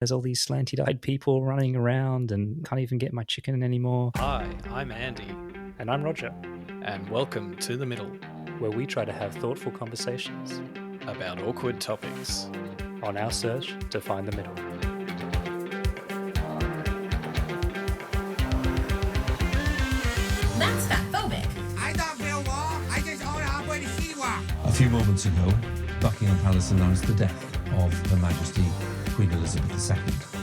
There's all these slanty-eyed people running around and can't even get my chicken anymore. Hi, I'm Andy. And I'm Roger. And welcome to The Middle, where we try to have thoughtful conversations about awkward topics on our search to find the middle. That's fatphobic. I don't build wall. I just own halfway to seawall. A few moments ago, Buckingham Palace announced the death of Her Majesty Queen Elizabeth II.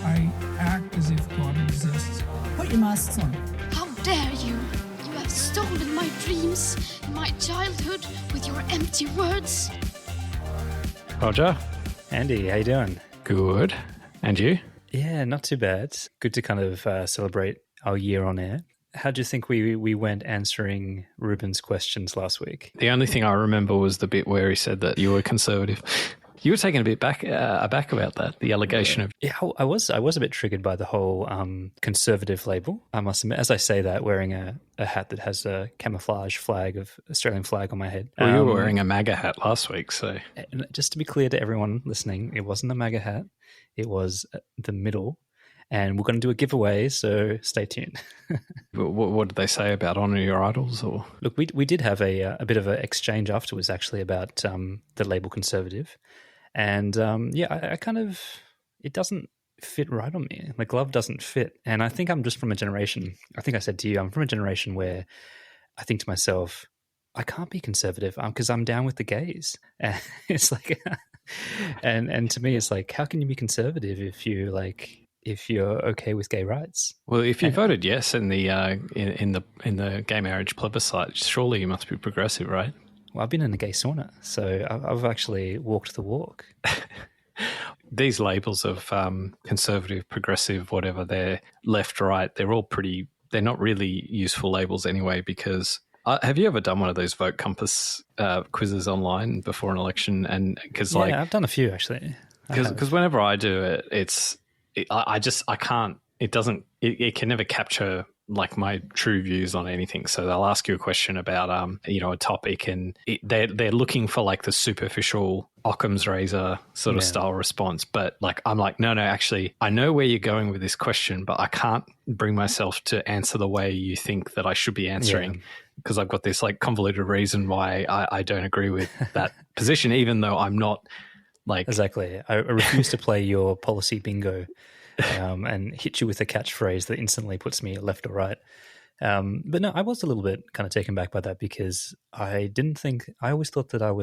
I act as if God exists. Put your masks on. How dare you? You have stolen my dreams, my childhood, with your empty words. Roger. Andy, how you doing? Good. And you? Yeah, not too bad. Good to kind of celebrate our year on air. How do you think we went answering Ruben's questions last week? The only thing I remember was the bit where he said that you were conservative. You were taken a bit aback about that, the allegation of... Yeah, I was a bit triggered by the whole conservative label. I must admit, as I say that, wearing a hat that has a camouflage Australian flag on my head. Well, you were wearing a MAGA hat last week, so... Just to be clear to everyone listening, it wasn't a MAGA hat. It was the middle. And we're going to do a giveaway, so stay tuned. What did they say about honour your idols? Or look, we did have a bit of an exchange afterwards, actually, about the label conservative. And I kind of, it doesn't fit right on me. The glove doesn't fit. And I think I'm just from a generation, I think I said to you, I'm from a generation where I think to myself, I can't be conservative because I'm down with the gays. And it's like, and to me, it's like, how can you be conservative if you're okay with gay rights? Well, if you voted yes in the in the gay marriage plebiscite, surely you must be progressive, right? Well, I've been in a gay sauna, so I've actually walked the walk. These labels of conservative, progressive, whatever, they're left, right, they're all pretty, they're not really useful labels anyway, because have you ever done one of those Vote Compass quizzes online before an election? And because I've done a few actually. Because whenever I do it, I can't, it can never capture like my true views on anything. So they'll ask you a question about, a topic, and they're looking for like the superficial Occam's razor sort of style response. But like, I'm like, no, actually, I know where you're going with this question, but I can't bring myself to answer the way you think that I should be answering because I've got this like convoluted reason why I don't agree with that position, even though I'm not like... Exactly. I refuse to play your policy bingo. And hit you with a catchphrase that instantly puts me left or right. But no, I was a little bit kind of taken back by that because I always thought that I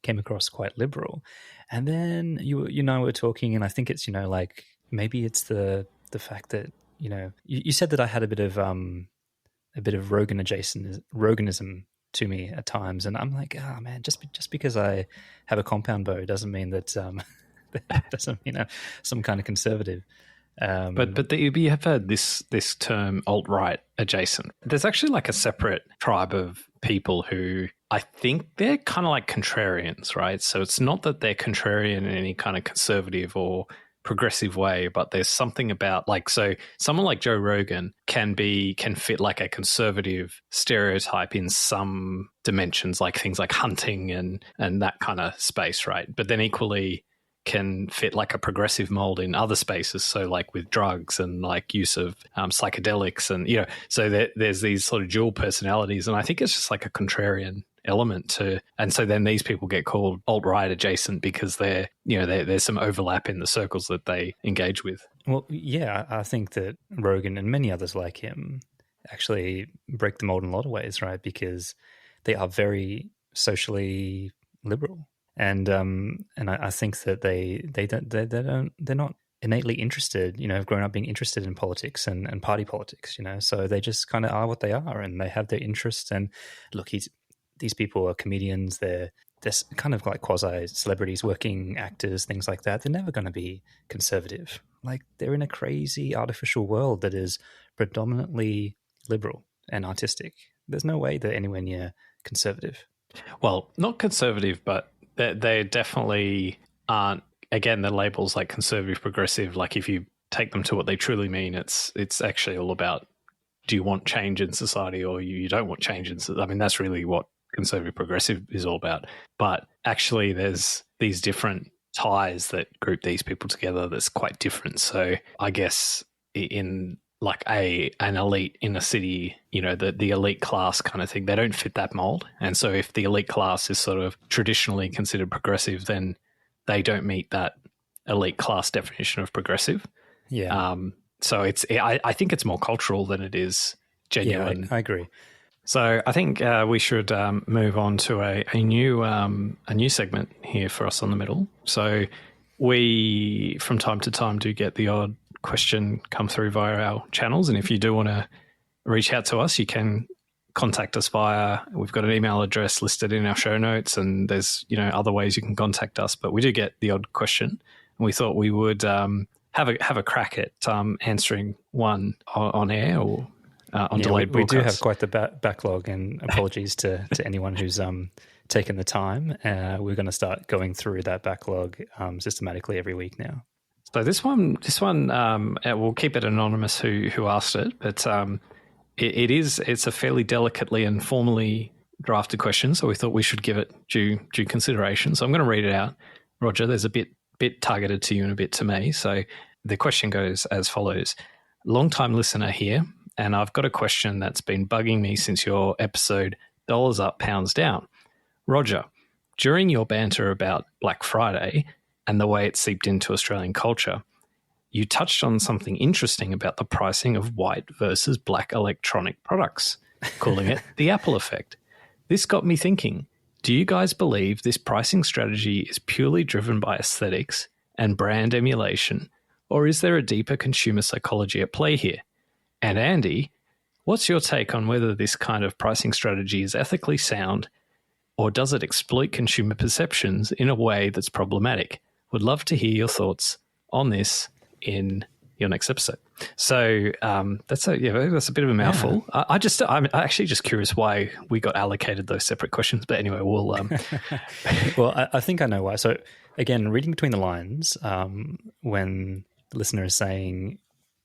came across quite liberal. And then you were talking, and I think it's, like maybe it's the fact that, you said that I had a bit of Roganism to me at times. And I'm like, oh man, just because I have a compound bow doesn't mean that, that doesn't mean some kind of conservative. But you have heard this term alt-right adjacent. There's actually like a separate tribe of people who I think they're kind of like contrarians, right? So it's not that they're contrarian in any kind of conservative or progressive way, but there's something about like, so someone like Joe Rogan can fit like a conservative stereotype in some dimensions, like things like hunting and that kind of space, right? But then equally can fit like a progressive mold in other spaces. So like with drugs and like use of psychedelics and, so there's these sort of dual personalities. And I think it's just like a contrarian element to, and so then these people get called alt-right adjacent because there's some overlap in the circles that they engage with. Well, yeah, I think that Rogan and many others like him actually break the mold in a lot of ways, right? Because they are very socially liberal. And I think that they're not innately interested, have grown up being interested in politics and party politics, so they just kind of are what they are, and they have their interests. And look, these people are comedians, they're kind of like quasi celebrities, working actors, things like that. They're never going to be conservative. Like, they're in a crazy artificial world that is predominantly liberal and artistic. There's no way they're anywhere near conservative. Well, not conservative, but they definitely aren't. Again, the labels like conservative, progressive, like if you take them to what they truly mean, it's actually all about, do you want change in society or you don't want change in society? I mean, that's really what conservative, progressive is all about. But actually there's these different ties that group these people together that's quite different. So I guess in like an elite in a city, you know, the elite class kind of thing, they don't fit that mold. And so if the elite class is sort of traditionally considered progressive, then they don't meet that elite class definition of progressive. Yeah. So I think it's more cultural than it is genuine. Yeah, I agree. So I think we should move on to a new segment here for us on the middle. So we, from time to time, do get the odd question come through via our channels, and if you do want to reach out to us, you can contact us we've got an email address listed in our show notes, and there's other ways you can contact us. But we do get the odd question, and we thought we would have a crack at answering one on air or on delayed we broadcast. do have quite the backlog, and apologies to anyone who's taken the time. We're going to start going through that backlog systematically every week now. So this one, we'll keep it anonymous who asked it, but it's a fairly delicately and formally drafted question, so we thought we should give it due consideration. So I'm going to read it out. Roger, there's a bit targeted to you and a bit to me. So the question goes as follows. Long-time listener here, and I've got a question that's been bugging me since your episode Dollars Up, Pounds Down. Roger, during your banter about Black Friday and the way it seeped into Australian culture, you touched on something interesting about the pricing of white versus black electronic products, calling it the Apple effect. This got me thinking, do you guys believe this pricing strategy is purely driven by aesthetics and brand emulation, or is there a deeper consumer psychology at play here? And Andy, what's your take on whether this kind of pricing strategy is ethically sound, or does it exploit consumer perceptions in a way that's problematic? Would love to hear your thoughts on this in your next episode. So that's a bit of a mouthful. Yeah. I'm actually just curious why we got allocated those separate questions. But anyway, we'll. Well, I think I know why. So again, reading between the lines, when the listener is saying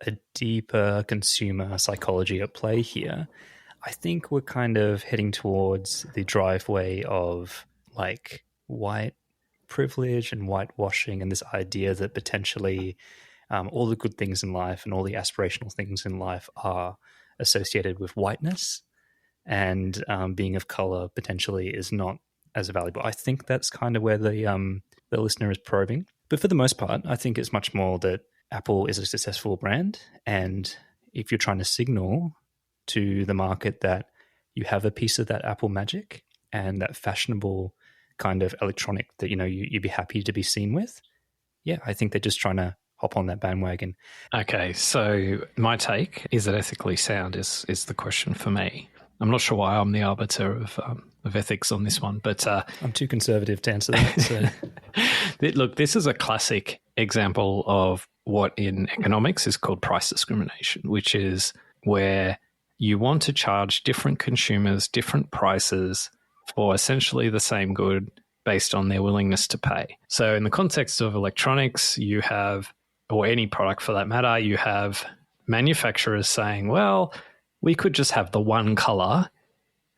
a deeper consumer psychology at play here, I think we're kind of heading towards the driveway of like white privilege and whitewashing, and this idea that potentially all the good things in life and all the aspirational things in life are associated with whiteness, and being of color potentially is not as valuable. I think that's kind of where the listener is probing. But for the most part, I think it's much more that Apple is a successful brand, and if you're trying to signal to the market that you have a piece of that Apple magic and that fashionable kind of electronic that you'd be happy to be seen with, yeah, I think they're just trying to hop on that bandwagon. Okay, so my take is that ethically sound is the question for me. I'm not sure why I'm the arbiter of ethics on this one, but I'm too conservative to answer that. So. Look, this is a classic example of what in economics is called price discrimination, which is where you want to charge different consumers different prices for essentially the same good based on their willingness to pay. So in the context of electronics, you have, or any product for that matter, you have manufacturers saying, well, we could just have the one color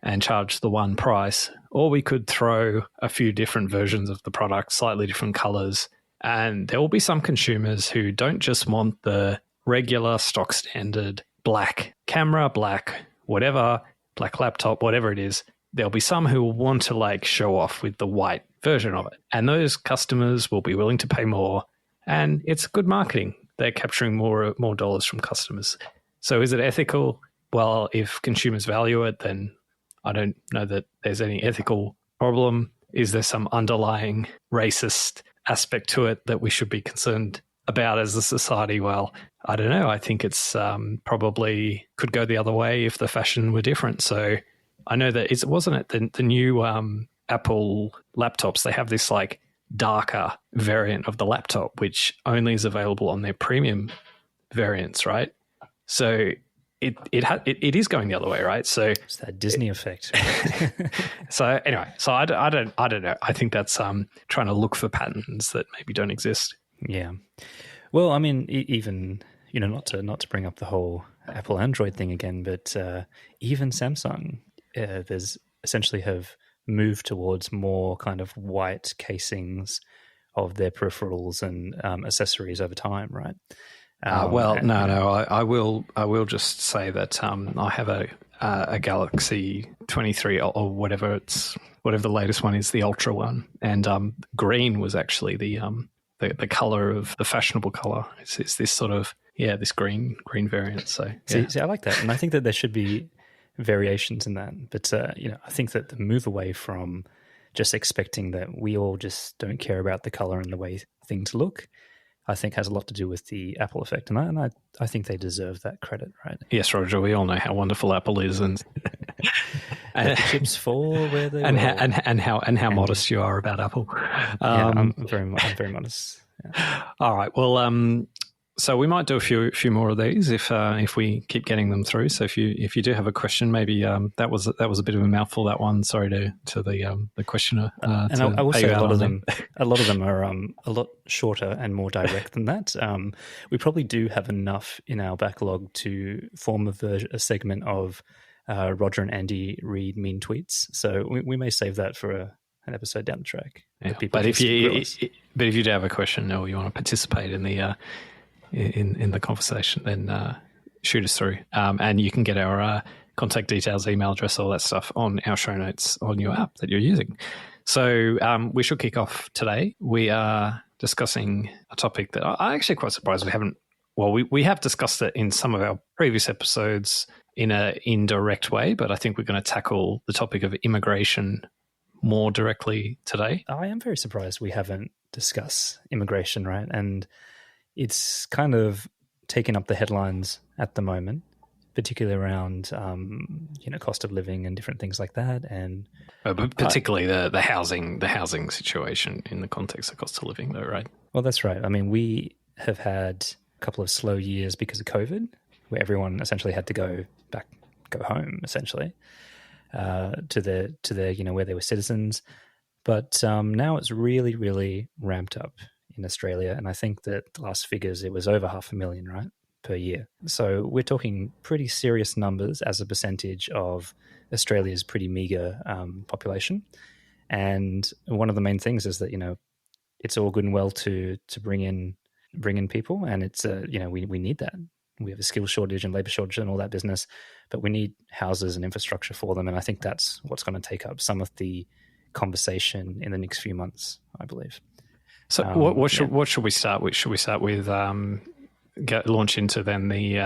and charge the one price, or we could throw a few different versions of the product, slightly different colors. And there will be some consumers who don't just want the regular stock standard black camera, black whatever, black laptop, whatever it is. There'll be some who will want to like show off with the white version of it. And those customers will be willing to pay more. And it's good marketing. They're capturing more dollars from customers. So is it ethical? Well, if consumers value it, then I don't know that there's any ethical problem. Is there some underlying racist aspect to it that we should be concerned about as a society? Well, I don't know. I think it's probably could go the other way if the fashion were different. So I know that wasn't it the new Apple laptops, they have this like darker variant of the laptop, which only is available on their premium variants, right? So it is going the other way, right? So it's that Disney effect. So anyway, so I don't know. I think that's trying to look for patterns that maybe don't exist. Yeah. Well, I mean, even not to bring up the whole Apple Android thing again, but even Samsung, there's essentially have moved towards more kind of white casings of their peripherals and accessories over time, right? I will just say that I have a Galaxy 23 or whatever the latest one is, the Ultra one, and green was actually the color of the fashionable color. It's this sort of this green variant. So yeah. See, I like that, and I think that there should be variations in that. But I think that the move away from just expecting that we all just don't care about the color and the way things look, I think has a lot to do with the Apple effect, and I think they deserve that credit, right? Yes, Roger. We all know how wonderful Apple is, and the chips fall where they and will. how modest you are about Apple. I'm very modest. Yeah. All right. Well, so we might do a few more of these if we keep getting them through. So if you do have a question, maybe that was a bit of a mouthful, that one. Sorry to the questioner. And I will say a lot of them are a lot shorter and more direct than that. We probably do have enough in our backlog to form a segment of Roger and Andy read mean tweets. So we may save that for an episode down the track. Yeah. But if you do have a question or you want to participate in the in the conversation, then shoot us through. And you can get our contact details, email address, all that stuff on our show notes on your app that you're using. So we should kick off today. We are discussing a topic that I'm actually quite surprised we haven't. Well, we have discussed it in some of our previous episodes in an indirect way, but I think we're going to tackle the topic of immigration more directly today. I am very surprised we haven't discussed immigration, right? And it's kind of taken up the headlines at the moment, particularly around cost of living and different things like that, and but particularly the housing situation in the context of cost of living, though, right? Well, that's right. I mean, we have had a couple of slow years because of COVID, where everyone essentially had to go home, essentially to their where they were citizens. But now it's really, really ramped up in Australia, and I think that the last figures, it was over 500,000, right, per year. So we're talking pretty serious numbers as a percentage of Australia's pretty meager population. And one of the main things is that it's all good and well to bring in people, and it's we need that. We have a skills shortage and labor shortage and all that business, but we need houses and infrastructure for them, and I think that's what's going to take up some of the conversation in the next few months, I believe. So what should we start with? Should we start with launch into then the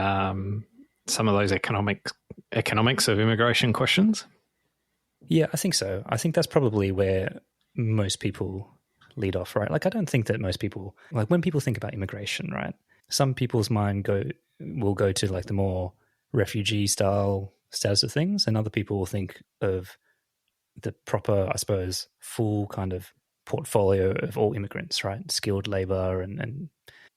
some of those economics of immigration questions? Yeah, I think so. I think that's probably where most people lead off, right? Like, I don't think that most people, like, when people think about immigration, right, some people's mind will go to like the more refugee style status of things, and other people will think of the proper, I suppose, full kind of portfolio of all immigrants, right? Skilled labor and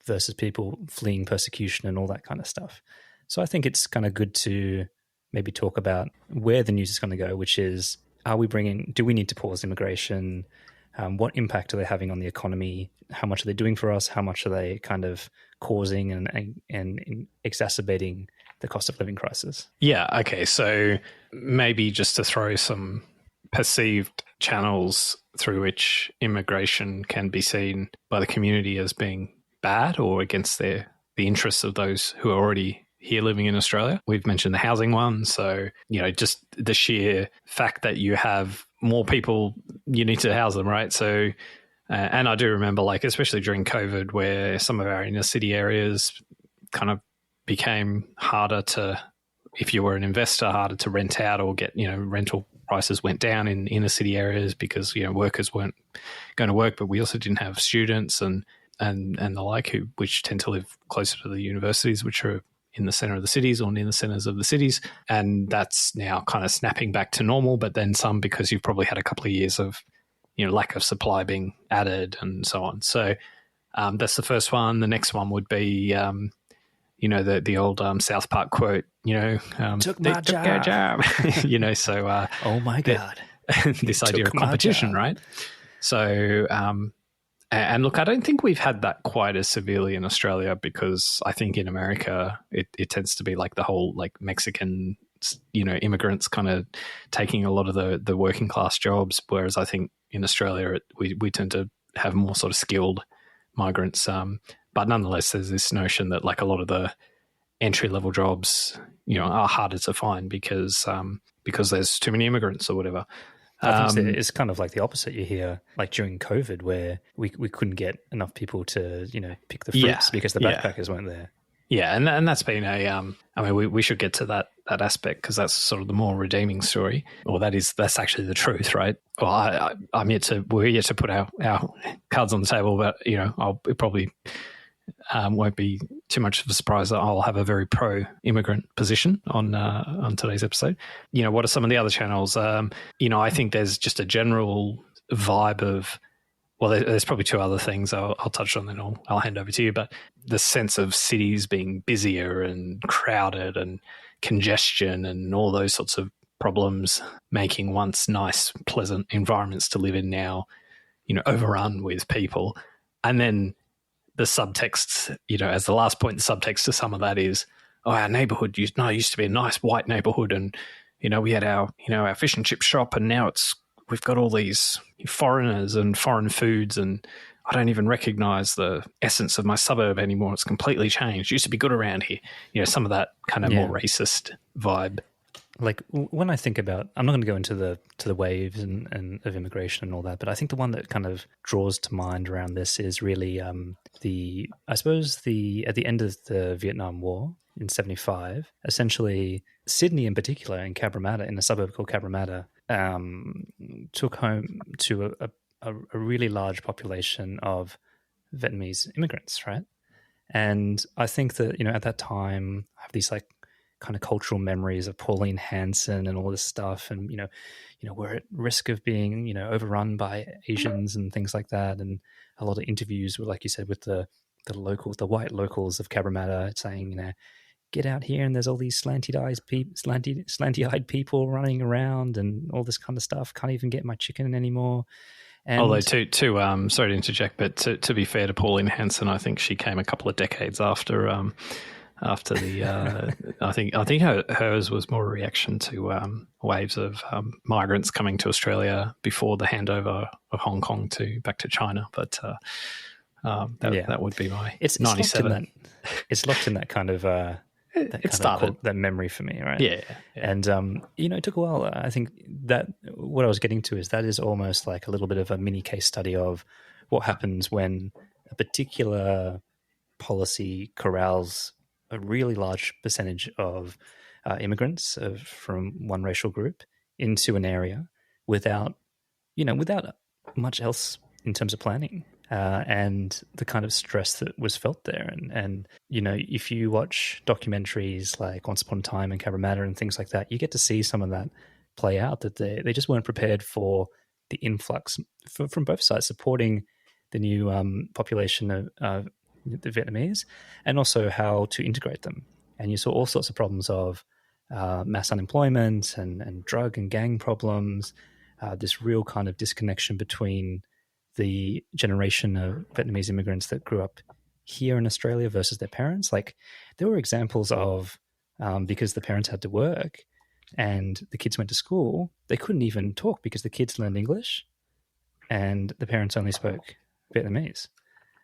versus people fleeing persecution and all that kind of stuff. So I think it's kind of good to maybe talk about where the news is going to go, which is, do we need to pause immigration? What impact are they having on the economy? How much are they doing for us? How much are they kind of causing and exacerbating the cost of living crisis? Yeah, okay. So maybe just to throw some perceived channels through which immigration can be seen by the community as being bad or against the interests of those who are already here living in Australia. We've mentioned the housing one. So, just the sheer fact that you have more people, you need to house them, right? So, and I do remember, like, especially during COVID, where some of our inner city areas kind of became harder to, if you were an investor, harder to rent out or get, rental prices went down in inner city areas because, workers weren't going to work, but we also didn't have students and the like, which tend to live closer to the universities, which are in the center of the cities or near the centers of the cities. And that's now kind of snapping back to normal, but then some, because you've probably had a couple of years of, lack of supply being added and so on. So that's the first one. The next one would be, the old South Park quote, took my job. So, oh my God. This idea of competition, right? So, and look, I don't think we've had that quite as severely in Australia, because I think in America it tends to be like the whole like Mexican, immigrants kind of taking a lot of the working class jobs, whereas I think in Australia we tend to have more sort of skilled migrants. But nonetheless, there's this notion that like a lot of the entry-level jobs, are harder to find because there's too many immigrants or whatever. I think it's kind of like the opposite. You hear like during COVID where we couldn't get enough people to, pick the fruits because the backpackers weren't there. Yeah, and that's been we should get to that aspect because that's sort of the more redeeming story, or that's actually the truth, right? Well, we're yet to put our cards on the table, but it probably won't be too much of a surprise that I'll have a very pro-immigrant position on today's episode. What are some of the other channels? I think there's just a general vibe of, well, there's probably two other things I'll touch on, then I'll hand over to you. But the sense of cities being busier and crowded and congestion and all those sorts of problems, making once nice, pleasant environments to live in now, overrun with people. And then the subtext, as the last point, the subtext to some of that is, our neighborhood used to be a nice white neighborhood, and we had our fish and chip shop, and now we've got all these foreigners and foreign foods, and I don't even recognize the essence of my suburb anymore. It's completely changed. It used to be good around here. Some of that kind of more racist vibe. Like when I think about, I'm not going to go into the waves and of immigration and all that, but I think the one that kind of draws to mind around this is really at the end of the Vietnam War in 75, essentially Sydney in particular, in Cabramatta, in a suburb called Cabramatta, took home to a really large population of Vietnamese immigrants, right? And I think that, at that time, I have these like kind of cultural memories of Pauline Hanson and all this stuff, and we're at risk of being overrun by Asians and things like that, and a lot of interviews with, like you said, with the white locals of Cabramatta saying, get out here and there's all these slanty-eyed people running around and all this kind of stuff. Can't even get my chicken anymore. And although sorry to interject, but to be fair to Pauline Hanson, I think she came a couple of decades after the I think hers was more a reaction to waves of migrants coming to Australia before the handover of Hong Kong back to China. But that would be my 97. It's locked in that kind of that memory for me, right? Yeah. And it took a while. I think that what I was getting to is that is almost like a little bit of a mini case study of what happens when a particular policy corrals a really large percentage of immigrants from one racial group into an area without much else in terms of planning and the kind of stress that was felt there. And if you watch documentaries like Once Upon a Time in Cabramatta and things like that, you get to see some of that play out, that they just weren't prepared for the influx from both sides, supporting the new population of the Vietnamese, and also how to integrate them. And you saw all sorts of problems of mass unemployment and drug and gang problems, this real kind of disconnection between the generation of Vietnamese immigrants that grew up here in Australia versus their parents. Like there were examples of, because the parents had to work and the kids went to school, they couldn't even talk because the kids learned English and the parents only spoke Vietnamese.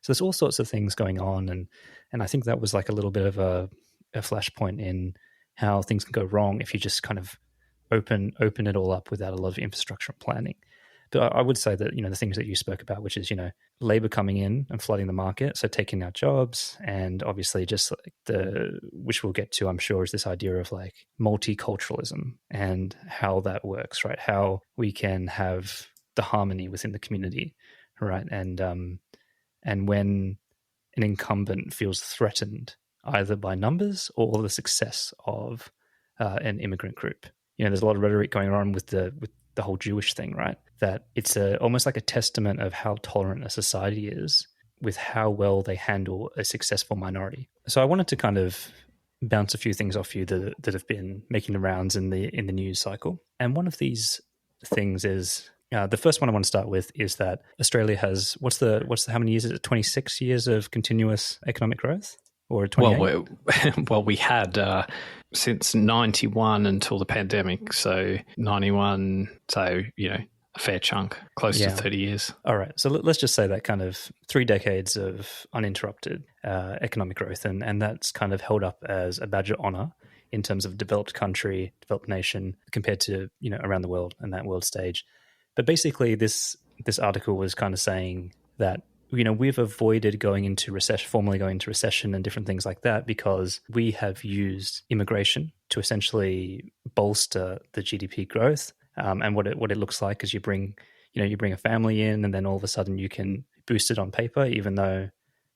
So there's all sorts of things going on, and I think that was like a little bit of a flashpoint in how things can go wrong if you just kind of open it all up without a lot of infrastructure and planning. But I would say that the things that you spoke about, which is labor coming in and flooding the market, so taking out jobs, and obviously just like which we'll get to, I'm sure, is this idea of like multiculturalism and how that works, right? How we can have the harmony within the community, right? And when an incumbent feels threatened either by numbers or the success of an immigrant group, there's a lot of rhetoric going on with the whole Jewish thing, right? That it's almost like a testament of how tolerant a society is with how well they handle a successful minority. So I wanted to kind of bounce a few things off you that have been making the rounds in the news cycle. And one of these things is, the first one I want to start with is that Australia has, how many years is it? 26 years of continuous economic growth, or 28? Well, we had since 91 until the pandemic. So 91, so a fair chunk, close to 30 years. All right. So let's just say that kind of 3 decades of uninterrupted economic growth, and that's kind of held up as a badge of honor in terms of developed country, developed nation compared to, around the world and that world stage. But basically this article was kind of saying that, we've avoided going into recession, formally going into recession and different things like that because we have used immigration to essentially bolster the GDP growth. And what it looks like is you bring a family in, and then all of a sudden you can boost it on paper, even though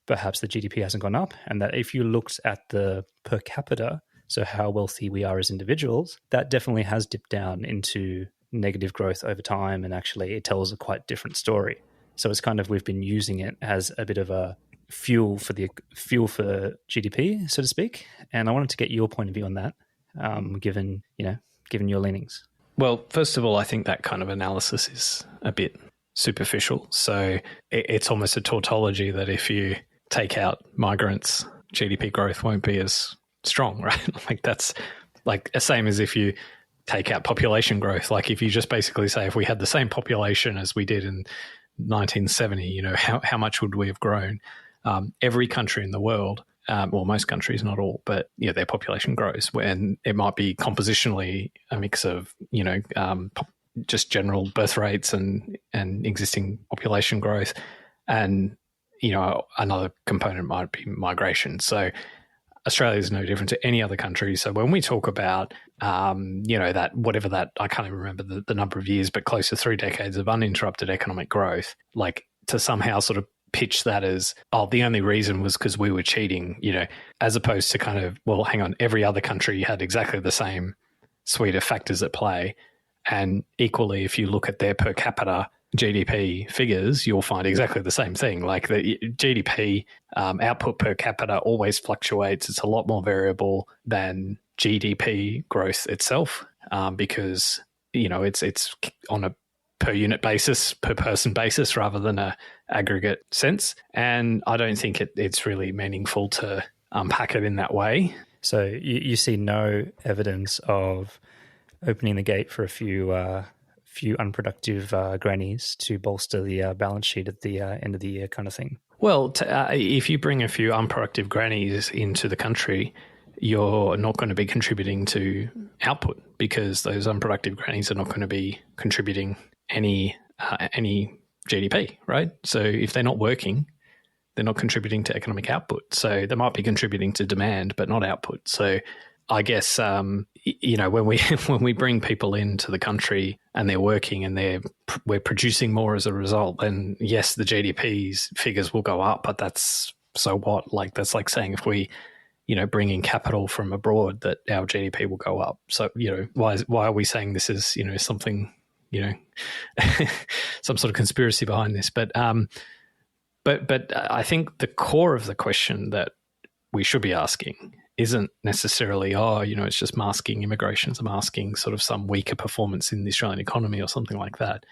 perhaps the GDP hasn't gone up. And that if you looked at the per capita, so how wealthy we are as individuals, that definitely has dipped down into negative growth over time. And actually it tells a quite different story. So it's kind of, we've been using it as a bit of a fuel for GDP, so to speak. And I wanted to get your point of view on that, given your leanings. Well, first of all, I think that kind of analysis is a bit superficial. So it's almost a tautology that if you take out migrants, GDP growth won't be as strong, right? Like that's like the same as if you take out population growth. Like if you just basically say if we had the same population as we did in 1970, how much would we have grown? Every country in the world, well, most countries, not all, but their population grows, and it might be compositionally a mix of just general birth rates and existing population growth, and another component might be migration. So Australia is no different to any other country. So when we talk about that, whatever that, I can't even remember the number of years, but close to 3 decades of uninterrupted economic growth, like to somehow sort of pitch that as, the only reason was because we were cheating, as opposed to kind of, well, hang on, every other country had exactly the same suite of factors at play. And equally, if you look at their per capita GDP figures, you'll find exactly the same thing. Like the GDP output per capita always fluctuates. It's a lot more variable than GDP growth itself because, it's on a per unit basis, per person basis, rather than a aggregate sense. And I don't think it's really meaningful to unpack it in that way. So you see no evidence of opening the gate for a few unproductive grannies to bolster the balance sheet at the end of the year kind of thing? Well, if you bring a few unproductive grannies into the country, you're not going to be contributing to output because those unproductive grannies are not going to be contributing any GDP, right? So if they're not working, they're not contributing to economic output. So they might be contributing to demand, but not output. So I guess, when we bring people into the country and they're working and we're producing more as a result, then yes, the GDP's figures will go up, but that's so what? Like that's like saying if we, bring in capital from abroad that our GDP will go up. So, why are we saying this is, something, some sort of conspiracy behind this? But I think the core of the question that we should be asking isn't necessarily, it's just masking immigration's masking sort of some weaker performance in the Australian economy or something like that.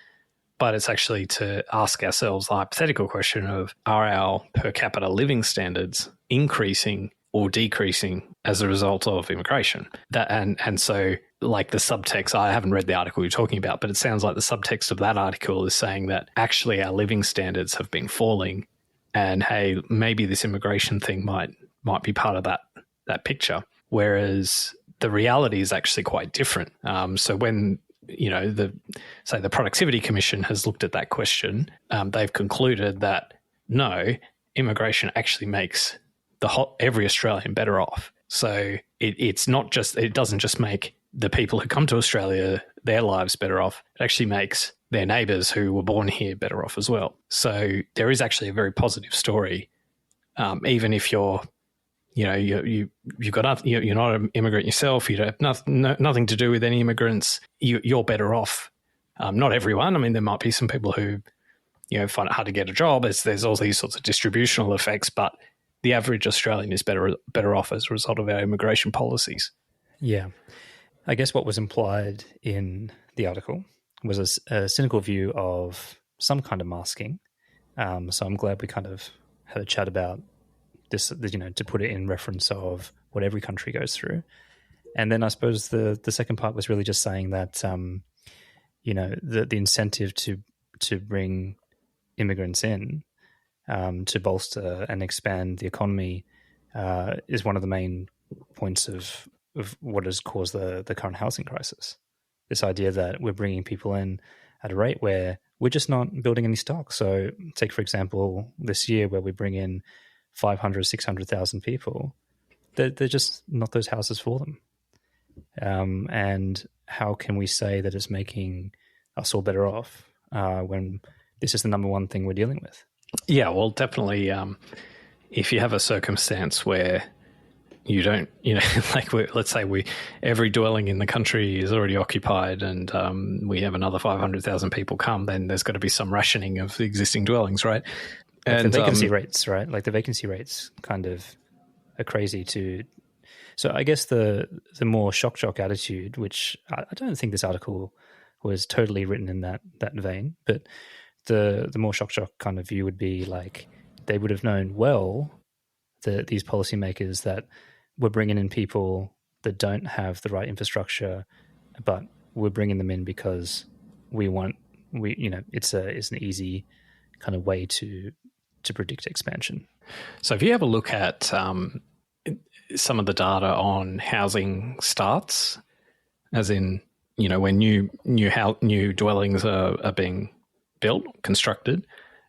But it's actually to ask ourselves the hypothetical question of, are our per capita living standards increasing or decreasing as a result of immigration? And so like the subtext, I haven't read the article you're talking about, but it sounds like the subtext of that article is saying that actually our living standards have been falling, and hey, maybe this immigration thing might be part of that picture, whereas the reality is actually quite different. So when the Productivity Commission has looked at that question, they've concluded that no, immigration actually makes every Australian better off. So it doesn't just make the people who come to Australia their lives better off. It actually makes their neighbours who were born here better off as well. So there is actually a very positive story, even if you're you're not an immigrant yourself. You don't have nothing to do with any immigrants. You're better off. Not everyone. I mean, there might be some people who, find it hard to get a job. There's all these sorts of distributional effects, but the average Australian is better off as a result of our immigration policies. Yeah. I guess what was implied in the article was a cynical view of some kind of masking. So I'm glad we kind of had a chat about this, to put it in reference of what every country goes through. And then I suppose the second part was really just saying that, the incentive to bring immigrants in to bolster and expand the economy is one of the main points of what has caused the current housing crisis. This idea that we're bringing people in at a rate where we're just not building any stock. So take, for example, this year where we bring in 500, 600,000 people, they're just not those houses for them. And how can we say that it's making us all better off when this is the number one thing we're dealing with? Yeah, well, definitely. If you have a circumstance where you don't, like let's say every dwelling in the country is already occupied, and we have another 500,000 people come, then there's got to be some rationing of the existing dwellings, right? And the vacancy rates, right? Like the vacancy rates kind of are crazy too. So I guess the more shock attitude, which I don't think this article was totally written in that vein, but the more shock kind of view would be like they would have known well, these policymakers, that we're bringing in people that don't have the right infrastructure, but we're bringing them in because it's an easy kind of way to predict expansion. So if you have a look at some of the data on housing starts, as in, when new dwellings are being built, constructed,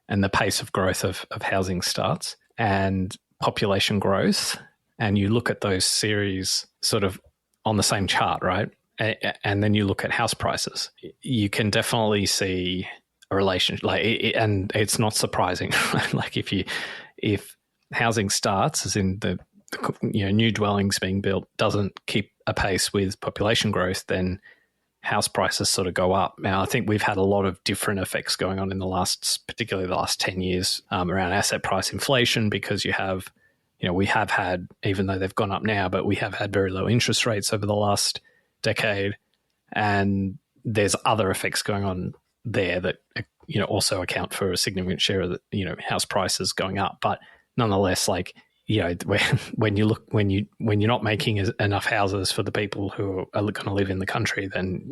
and the pace of growth of housing starts and population growth, and you look at those series sort of on the same chart, right? And then you look at house prices, you can definitely see a relation, and it's not surprising. Like if housing starts, as in the new dwellings being built, doesn't keep a pace with population growth, then house prices sort of go up. Now, I think we've had a lot of different effects going on in particularly the last 10 years around asset price inflation, because we have had, even though they've gone up now, but we have had very low interest rates over the last decade. And there's other effects going on there that, also account for a significant share of the, house prices going up. But nonetheless, when you're not making enough houses for the people who are going to live in the country, then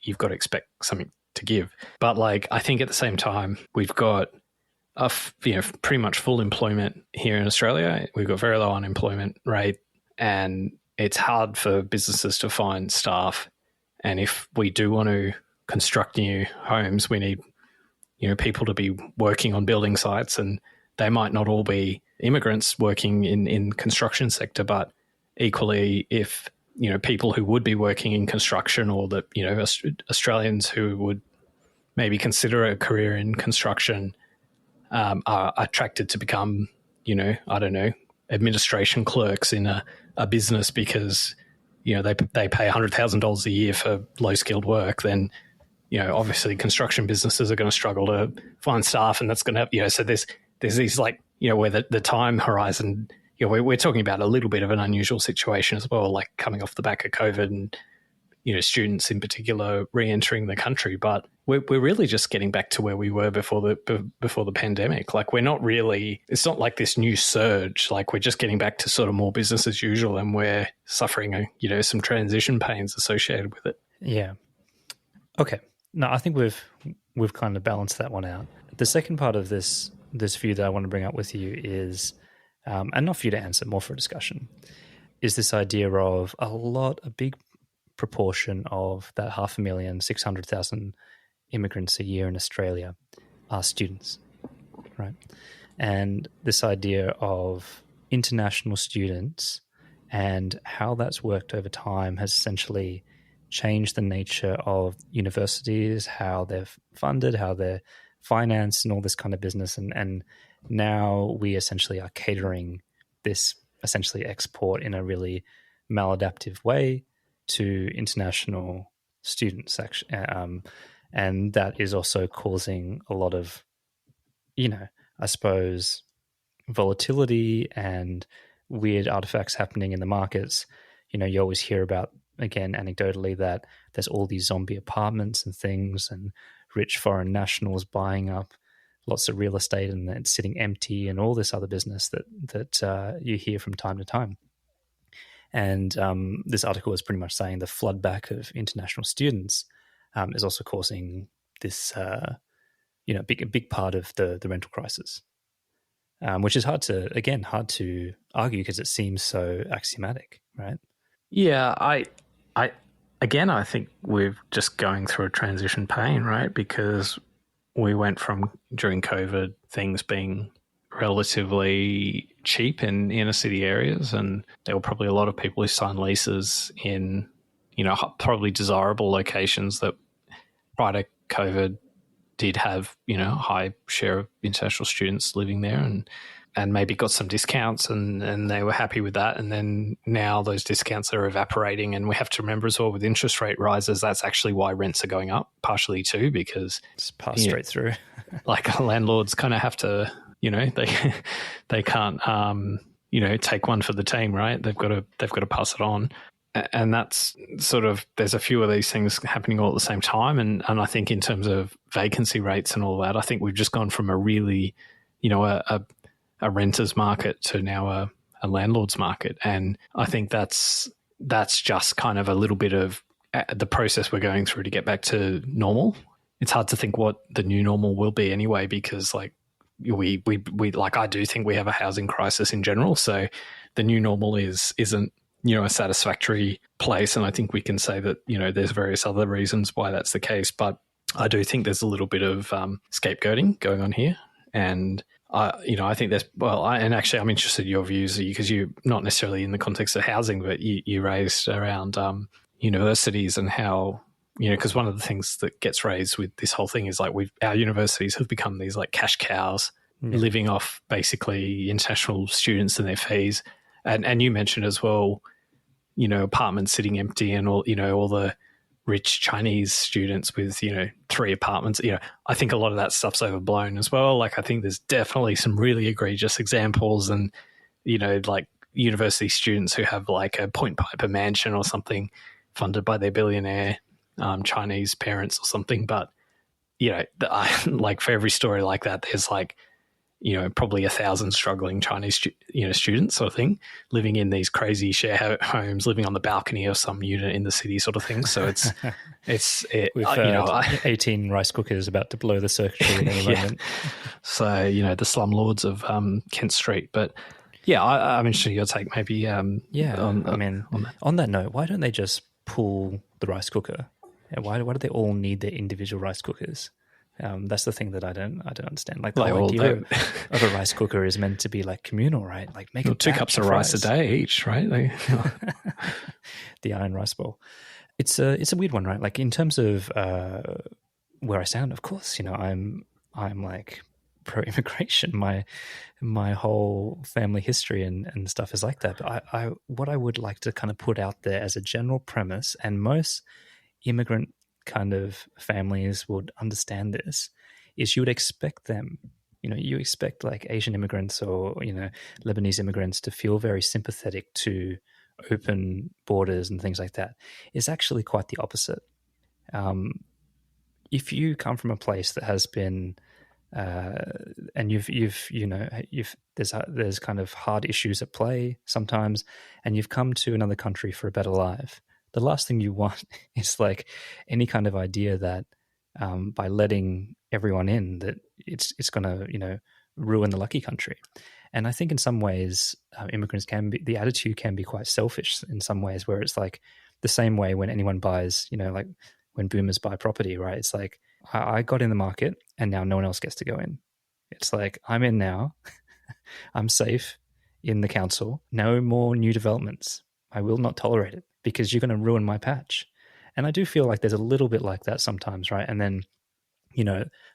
you've got to expect something to give. But I think at the same time, we've got pretty much full employment here in Australia. We've got very low unemployment rate, and it's hard for businesses to find staff. And if we do want to construct new homes, we need people to be working on building sites, and they might not all be immigrants working in construction sector, but equally, if people who would be working in construction, or that Australians who would maybe consider a career in construction are attracted to become administration clerks in a business because they pay $100,000 a year for low skilled work, then obviously construction businesses are going to struggle to find staff, and that's going to have so there's these where the time horizon, we're talking about a little bit of an unusual situation as well, like coming off the back of COVID and, students in particular re-entering the country. But we're really just getting back to where we were before the pandemic. We're not really, it's not like this new surge. We're just getting back to sort of more business as usual, and we're suffering, some transition pains associated with it. Yeah. Okay. No, I think we've kind of balanced that one out. The second part of this view that I want to bring up with you is, and not for you to answer, more for a discussion, is this idea of a big proportion of that 500,000, 600,000 immigrants a year in Australia are students, right? And this idea of international students and how that's worked over time has essentially changed the nature of universities, how they're funded, how they're finance and all this kind of business, and now we essentially are catering this essentially export in a really maladaptive way to international students, actually, and that is also causing a lot of, I suppose, volatility and weird artifacts happening in the markets. You always hear about, again, anecdotally, that there's all these zombie apartments and things, and rich foreign nationals buying up lots of real estate and it's sitting empty, and all this other business that you hear from time to time. And this article is pretty much saying the flood back of international students is also causing this, a big part of the rental crisis, which is hard to argue because it seems so axiomatic, right? Yeah, I think we're just going through a transition pain, right? Because we went from, during COVID, things being relatively cheap in inner city areas, and there were probably a lot of people who signed leases in, probably desirable locations that prior to COVID did have, a high share of international students living there, and maybe got some discounts, and they were happy with that. And then now those discounts are evaporating, and we have to remember as well, with interest rate rises, that's actually why rents are going up, partially too, because it's passed straight through. Like landlords kind of have to, they can't, take one for the team, right? They've got to pass it on. And that's sort of, there's a few of these things happening all at the same time. And I think in terms of vacancy rates and all that, I think we've just gone from a really, a renter's market to now a landlord's market. And I think that's just kind of a little bit of the process we're going through to get back to normal. It's hard to think what the new normal will be anyway, because like we like, I do think we have a housing crisis in general. So the new normal isn't, a satisfactory place. And I think we can say that, there's various other reasons why that's the case. But I do think there's a little bit of scapegoating going on here. And I think there's, and actually I'm interested in your views, because you're not necessarily in the context of housing, but you raised around universities and how, because one of the things that gets raised with this whole thing is like our universities have become these like cash cows, living off basically international students and their fees. And you mentioned as well, apartments sitting empty and all the rich Chinese students with, 3 apartments. I think a lot of that stuff's overblown as well. Like, I think there's definitely some really egregious examples, and, like university students who have like a Point Piper mansion or something funded by their billionaire Chinese parents or something. But, like for every story like that, there's like, probably 1,000 struggling Chinese, students sort of thing, living in these crazy share homes, living on the balcony of some unit in the city sort of thing. So We've 18 rice cookers about to blow the circuitry at any moment. So, the slumlords of Kent Street. But yeah, I'm interested in your take maybe. On that note, why don't they just pull the rice cooker? Why do they all need their individual rice cookers? That's the thing that I don't understand. Like the whole idea of a rice cooker is meant to be like communal, right? Like make 2 cups of rice a day each, right? The iron rice bowl. It's a weird one, right? Like in terms of where I stand, of course, I'm like pro-immigration. My whole family history and stuff is like that. But what I would like to kind of put out there as a general premise, and most immigrant kind of families would understand this, is you would expect them, you expect like Asian immigrants or, Lebanese immigrants to feel very sympathetic to open borders and things like that. It's actually quite the opposite. If you come from a place that has been and there's kind of hard issues at play sometimes, and you've come to another country for a better life, the last thing you want is like any kind of idea that by letting everyone in, that it's going to, ruin the lucky country. And I think in some ways, immigrants the attitude can be quite selfish in some ways, where it's like the same way when anyone buys, like when boomers buy property, right? It's like, I got in the market and now no one else gets to go in. It's like, I'm in now, I'm safe in the council, no more new developments. I will not tolerate it, because you're going to ruin my patch. And I do feel like there's a little bit like that sometimes, right? And then,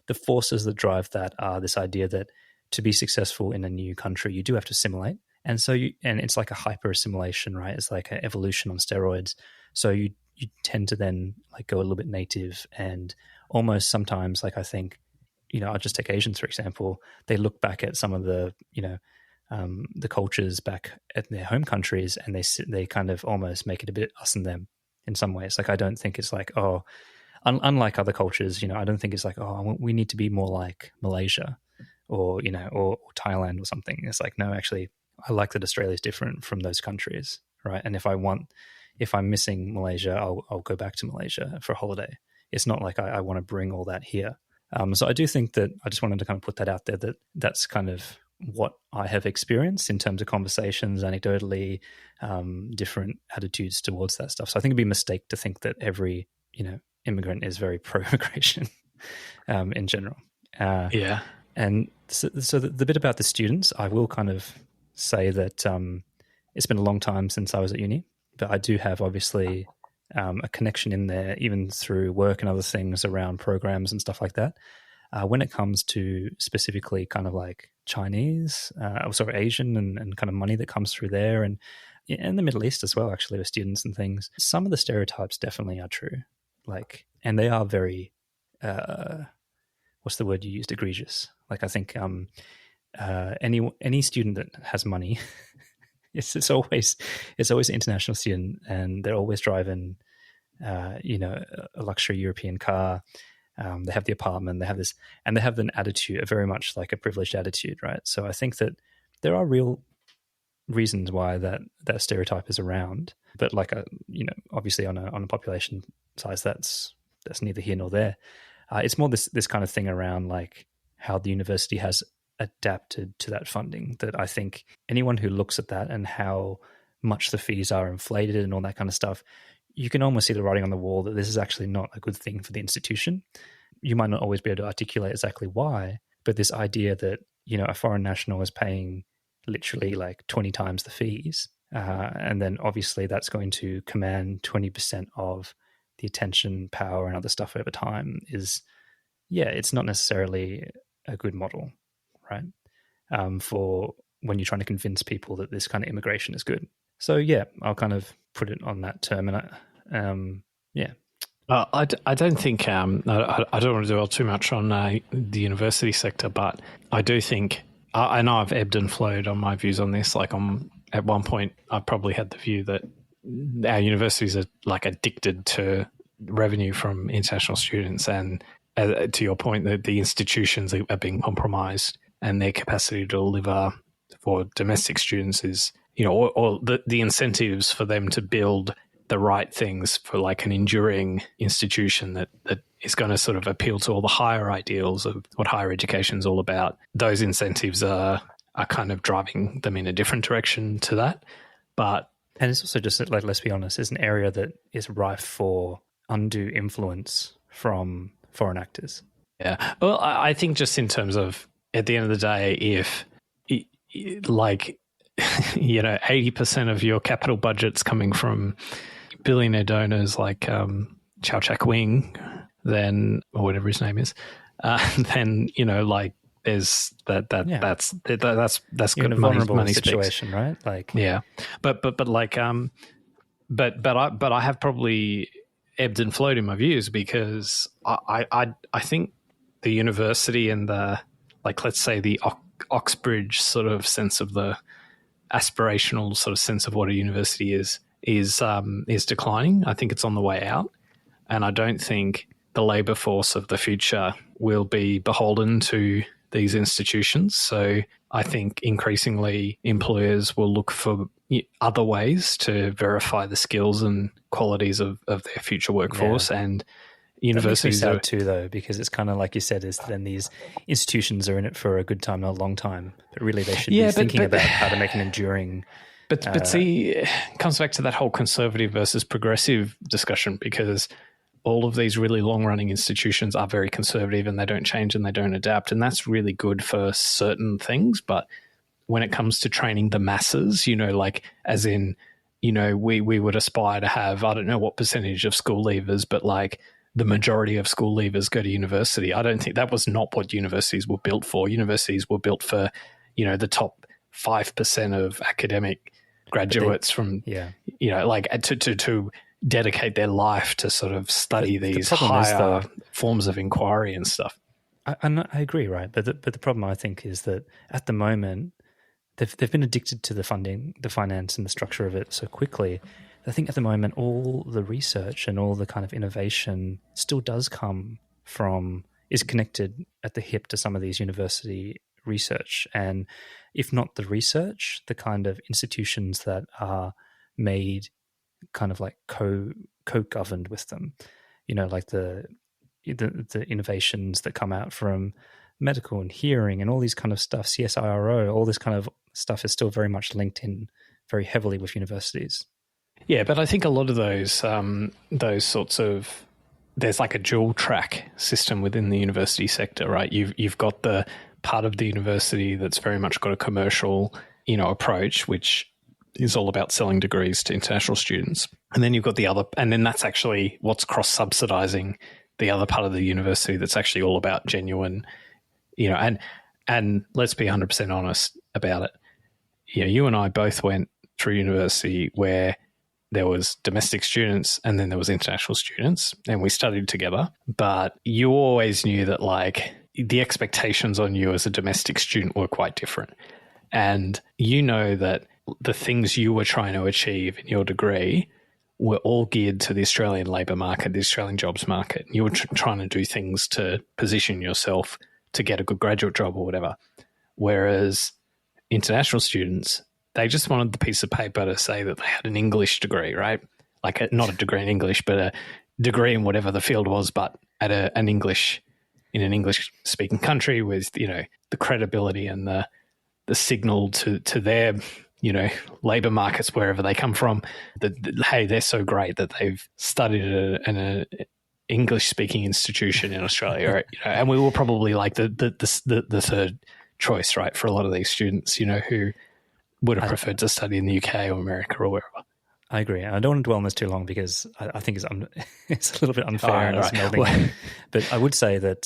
the forces that drive that are this idea that to be successful in a new country, you do have to assimilate. And so and it's like a hyper assimilation, right? It's like an evolution on steroids. So you tend to then like go a little bit native, and almost sometimes, like I think, I'll just take Asians, for example, they look back at some of the, the cultures back at their home countries, and they kind of almost make it a bit us and them in some ways. Like, I don't think it's like, unlike other cultures, I don't think it's like, we need to be more like Malaysia or Thailand or something. It's like, no, actually, I like that Australia is different from those countries, right? And if I'm missing Malaysia, I'll go back to Malaysia for a holiday. It's not like I want to bring all that here. So I do think that I just wanted to kind of put that out there, that that's kind of what I have experienced in terms of conversations, anecdotally, different attitudes towards that stuff. So I think it'd be a mistake to think that every, immigrant is very pro-immigration in general. Yeah. And so the bit about the students, I will kind of say that it's been a long time since I was at uni, but I do have obviously a connection in there, even through work and other things around programs and stuff like that. When it comes to specifically kind of like Chinese, Asian and kind of money that comes through there, and the Middle East as well, actually, with students and things, some of the stereotypes definitely are true. Like, and they are very, what's the word you used? Egregious. Like, I think any student that has money, it's always an international student, and they're always driving, a luxury European car. They have the apartment, they have this, and they have an attitude, a very much like a privileged attitude, right? So I think that there are real reasons why that stereotype is around, but like obviously on a population size, that's neither here nor there. It's more this kind of thing around like how the university has adapted to that funding, that I think anyone who looks at that and how much the fees are inflated and all that kind of stuff, you can almost see the writing on the wall that this is actually not a good thing for the institution. You might not always be able to articulate exactly why, but this idea that, a foreign national is paying literally like 20 times the fees, and then obviously that's going to command 20% of the attention, power, and other stuff over time it's not necessarily a good model, right? For when you're trying to convince people that this kind of immigration is good. So yeah, I'll kind of put it on that term, and I don't think I don't want to dwell too much on the university sector, but I do think I know I've ebbed and flowed on my views on this. Like, at one point, I probably had the view that our universities are like addicted to revenue from international students, and to your point, that the institutions are being compromised, and their capacity to deliver for domestic students is, or the incentives for them to build the right things for like an enduring institution that is going to sort of appeal to all the higher ideals of what higher education is all about. Those incentives are kind of driving them in a different direction to that. And it's also just like, let's be honest, it's an area that is rife for undue influence from foreign actors. Yeah. Well, I think just in terms of, at the end of the day, if like, 80% of your capital budget's coming from billionaire donors like Chow Chak-wing, then, or whatever his name is, then like there's that's You're in a vulnerable situation, speaks. Right? Like, yeah, but like but I have probably ebbed and flowed in my views, because I think the university and the, like, let's say the Oxbridge sort of sense of the aspirational sort of sense of what a university is declining. I think it's on the way out, and I don't think the labour force of the future will be beholden to these institutions. So I think increasingly employers will look for other ways to verify the skills and qualities of their future workforce. Yeah. And universities that makes me sad too, though, because it's kind of like you said, is then these institutions are in it for a good time, not a long time, but really they should be thinking about how to make an enduring. But see, it comes back to that whole conservative versus progressive discussion, because all of these really long-running institutions are very conservative and they don't change and they don't adapt, and that's really good for certain things. But when it comes to training the masses, like as in, we would aspire to have, I don't know what percentage of school leavers, but like the majority of school leavers go to university. I don't think that was not what universities were built for. Universities were built for, the top 5% of academic graduates from, like to dedicate their life to sort of study these higher forms of inquiry and stuff. I agree, right? But the problem, I think, is that at the moment they've been addicted to the funding, the finance, and the structure of it so quickly. I think at the moment all the research and all the kind of innovation still does is connected at the hip to some of these university research, and if not the research, the kind of institutions that are made kind of like co-governed with them, like the the innovations that come out from medical and hearing and all these kind of stuff, CSIRO, all this kind of stuff is still very much linked in very heavily with universities. Yeah, but I think a lot of those sorts of, there's like a dual track system within the university sector, right? You've got the part of the university that's very much got a commercial, approach, which is all about selling degrees to international students. And then you've got the other, and then that's actually what's cross-subsidizing the other part of the university that's actually all about genuine, and let's be 100% honest about it. You and I both went through university where there was domestic students and then there was international students, and we studied together. But you always knew that like the expectations on you as a domestic student were quite different. And that the things you were trying to achieve in your degree were all geared to the Australian labour market, the Australian jobs market. You were trying to do things to position yourself to get a good graduate job or whatever. Whereas international students, they just wanted the piece of paper to say that they had an English degree, right? Like not a degree in English, but a degree in whatever the field was, but at in an English-speaking country with, the credibility and the signal to their, labour markets wherever they come from, that hey, they're so great that they've studied in an English-speaking institution in Australia, right? And we were probably like the third choice, right, for a lot of these students, who would have preferred to study in the UK or America or wherever. I agree. I don't want to dwell on this too long because I think it's a little bit unfair. Right. Well, but I would say that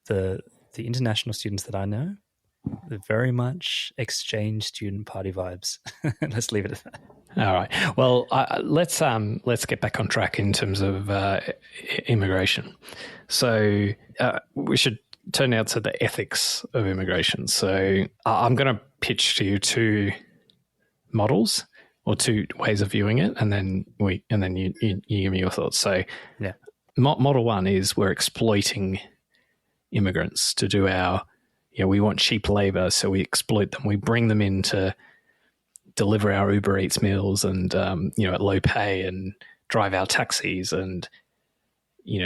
the international students that I know, they're very much exchange student party vibes. Let's leave it at that. All right. Well, let's get back on track in terms of immigration. So we should turn now to the ethics of immigration. So I'm going to pitch to you two models or two ways of viewing it, and then you give me your thoughts. So, yeah, model one is we're exploiting immigrants to do our, we want cheap labor, so we exploit them. We bring them in to deliver our Uber Eats meals and at low pay, and drive our taxis and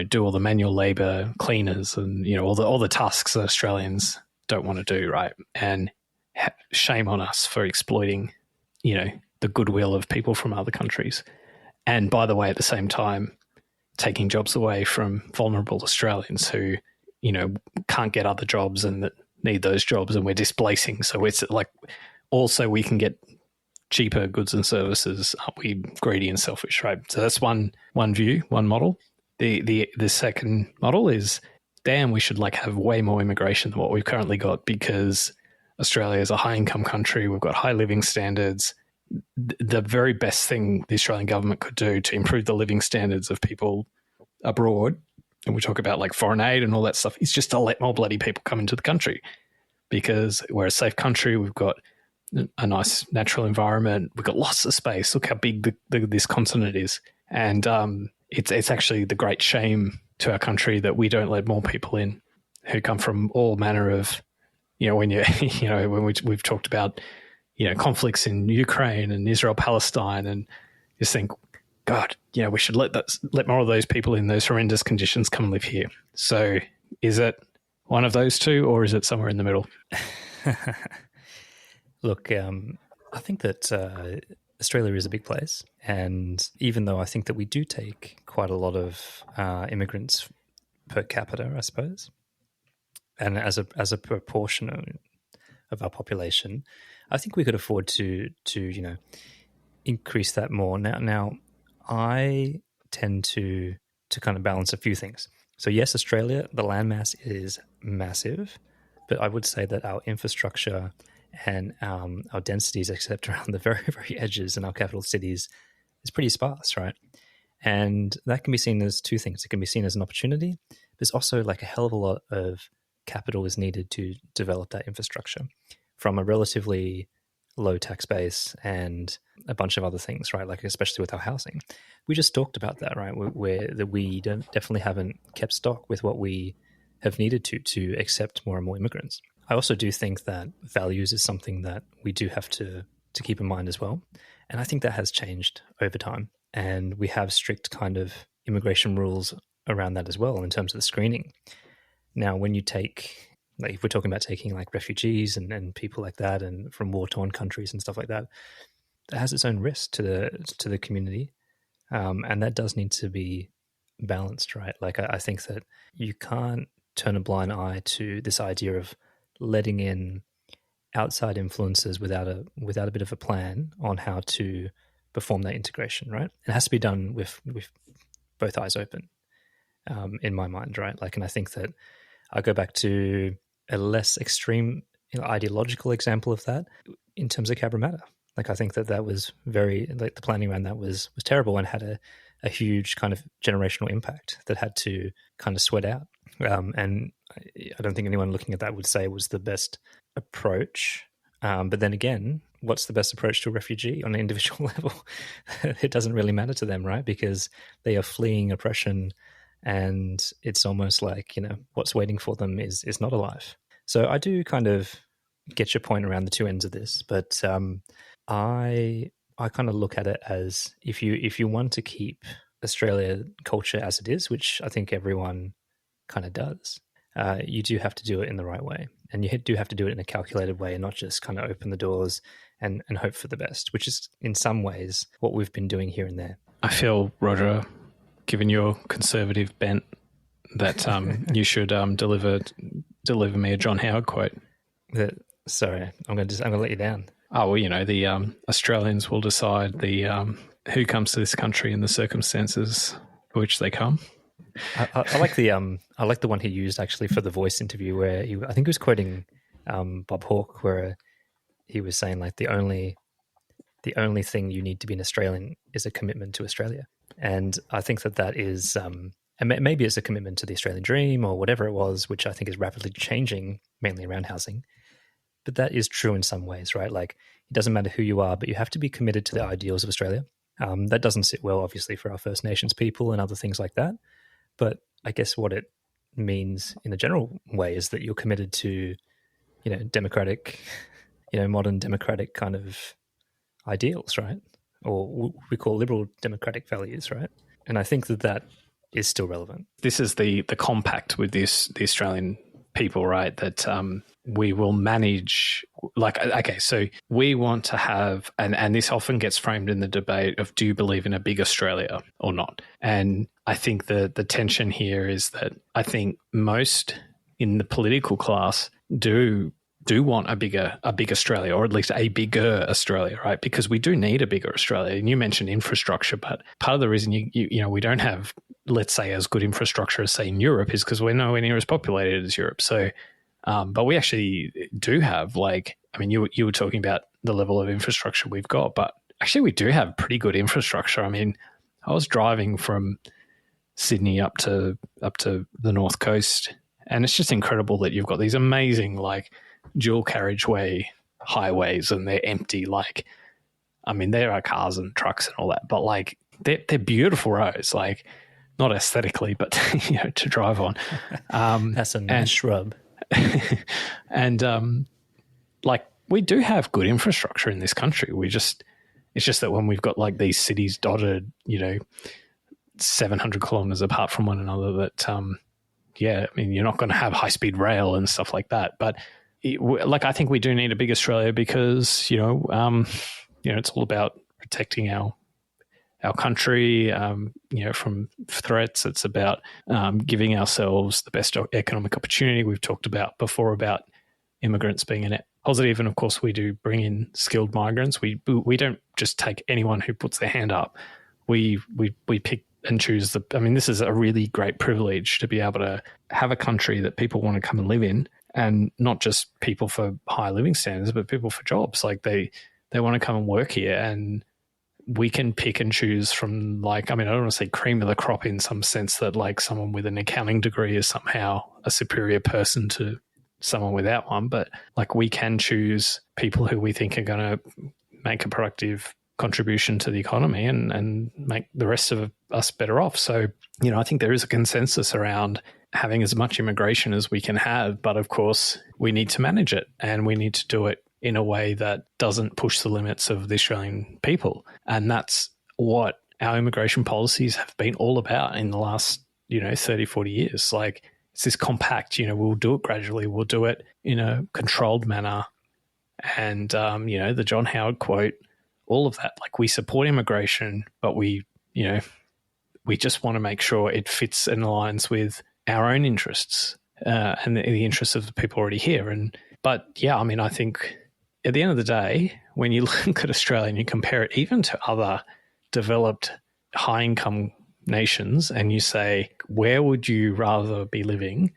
do all the manual labor, cleaners, and all the tasks that Australians don't want to do, right? And shame on us for exploiting the goodwill of people from other countries. And by the way, at the same time, taking jobs away from vulnerable Australians who can't get other jobs and that need those jobs, and we're displacing. So it's like, also we can get cheaper goods and services. Aren't we greedy and selfish, right? So that's one view, one model. The second model is, damn, we should have way more immigration than what we've currently got, because Australia is a high income country. We've got high living standards. The very best thing the Australian government could do to improve the living standards of people abroad, and we talk about foreign aid and all that stuff, is just to let more bloody people come into the country, because we're a safe country. We've got a nice natural environment. We've got lots of space. Look how big this continent is. And it's actually the great shame to our country that we don't let more people in who come from all manner of, when we've talked about, conflicts in Ukraine and Israel, Palestine, and just think, God, we should let more of those people in those horrendous conditions come and live here. So is it one of those two, or is it somewhere in the middle? Look, I think that Australia is a big place, and even though I think that we do take quite a lot of immigrants per capita, I suppose, and as a proportion of our population, I think we could afford to increase that more. Now, I tend to kind of balance a few things. So yes, Australia, the landmass is massive, but I would say that our infrastructure and our densities, except around the very, very edges in our capital cities, is pretty sparse, right? And that can be seen as two things. It can be seen as an opportunity. There's also a hell of a lot of capital is needed to develop that infrastructure from a relatively low tax base and a bunch of other things, right? Especially with our housing. We just talked about that, right? Where we definitely haven't kept stock with what we have needed to accept more and more immigrants. I also do think that values is something that we do have to keep in mind as well. And I think that has changed over time. And we have strict kind of immigration rules around that as well in terms of the screening. Now, when you take, like, if we're talking about taking like refugees and people like that, and from war-torn countries and stuff like that, it has its own risk to the community, and that does need to be balanced, right? Like, I think that you can't turn a blind eye to this idea of letting in outside influences without a bit of a plan on how to perform that integration, right? It has to be done with both eyes open, in my mind, right? Like, and I think that I go back to a less extreme, ideological example of that in terms of Cabramatta. Like, I think that was very, like, the planning around that was terrible and had a huge kind of generational impact that had to kind of sweat out. And I don't think anyone looking at that would say it was the best approach. But then again, what's the best approach to a refugee on an individual level? It doesn't really matter to them, right? Because they are fleeing oppression, and it's almost like, what's waiting for them is not a life. So I do kind of get your point around the two ends of this, but I kind of look at it as, if you want to keep Australia culture as it is, which I think everyone kind of does, you do have to do it in the right way, and you do have to do it in a calculated way, and not just kind of open the doors and hope for the best, which is in some ways what we've been doing here and there. I feel, Roger, given your conservative bent, that you should deliver me a John Howard quote. Sorry, I'm going to let you down. Oh, well, the Australians will decide who comes to this country and the circumstances for which they come. I like the one he used actually for the Voice interview, where I think he was quoting Bob Hawke, where he was saying, like, the only thing you need to be an Australian is a commitment to Australia. And I think that is, and maybe it's a commitment to the Australian dream or whatever it was, which I think is rapidly changing, mainly around housing. But that is true in some ways, right? Like, it doesn't matter who you are, but you have to be committed to the ideals of Australia. That doesn't sit well, obviously, for our First Nations people and other things like that. But I guess what it means in a general way is that you're committed to, democratic, modern democratic kind of ideals, right? Or we call liberal democratic values, right? And I think that is still relevant. This is the compact with the Australian people, right? That we will manage, like, okay, so we want to have, and this often gets framed in the debate of, do you believe in a big Australia or not? And I think the tension here is that I think most in the political class do want a big Australia, or at least a bigger Australia, right? Because we do need a bigger Australia. And you mentioned infrastructure, but part of the reason we don't have, let's say, as good infrastructure as, say, in Europe is because we're nowhere near as populated as Europe. So, but we actually do have, like, I mean, you were talking about the level of infrastructure we've got, but actually we do have pretty good infrastructure. I mean, I was driving from Sydney up to the North Coast, and it's just incredible that you've got these amazing, like, dual carriageway highways, and they're empty. Like, I mean, there are cars and trucks and all that, but, like, they're beautiful roads, like, not aesthetically, but to drive on. That's a nice shrub. And like, we do have good infrastructure in this country. It's just that when we've got, like, these cities dotted, 700 kilometers apart from one another, that I mean, you're not going to have high-speed rail and stuff like that. But I think we do need a big Australia because, it's all about protecting our country, from threats. It's about giving ourselves the best economic opportunity. We've talked about before about immigrants being a net positive, and of course we do bring in skilled migrants. We don't just take anyone who puts their hand up. We pick and choose I mean, this is a really great privilege to be able to have a country that people want to come and live in, and not just people for high living standards, but people for jobs. Like, they want to come and work here, and we can pick and choose from, like, I mean, I don't want to say cream of the crop in some sense that, like, someone with an accounting degree is somehow a superior person to someone without one, but, like, we can choose people who we think are going to make a productive contribution to the economy and make the rest of us better off. So, I think there is a consensus around having as much immigration as we can have, but of course we need to manage it, and we need to do it in a way that doesn't push the limits of the Australian people. And that's what our immigration policies have been all about in the last 30, 40 years. Like, it's this compact, we'll do it gradually. We'll do it in a controlled manner. And, the John Howard quote, all of that, like, we support immigration, but we just want to make sure it fits and aligns with our own interests and the interests of the people already here. But I think at the end of the day, when you look at Australia and you compare it even to other developed high-income nations and you say, where would you rather be living?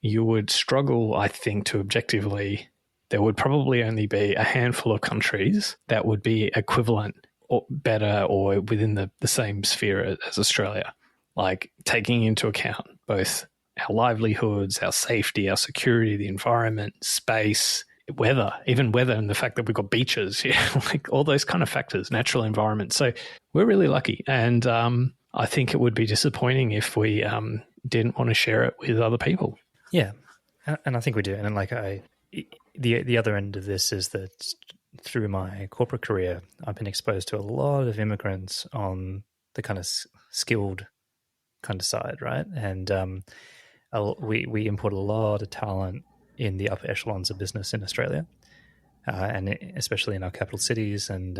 You would struggle, I think, to objectively. There would probably only be a handful of countries that would be equivalent or better or within the same sphere as Australia, like taking into account both our livelihoods, our safety, our security, the environment, space, weather, even weather, and the fact that we've got beaches, like all those kind of factors, natural environment. So we're really lucky. And I think it would be disappointing if we didn't want to share it with other people. Yeah, and I think we do. And the other end of this is that through my corporate career, I've been exposed to a lot of immigrants on the kind of skilled kind of side, right? And we import a lot of talent in the upper echelons of business in Australia, and especially in our capital cities. And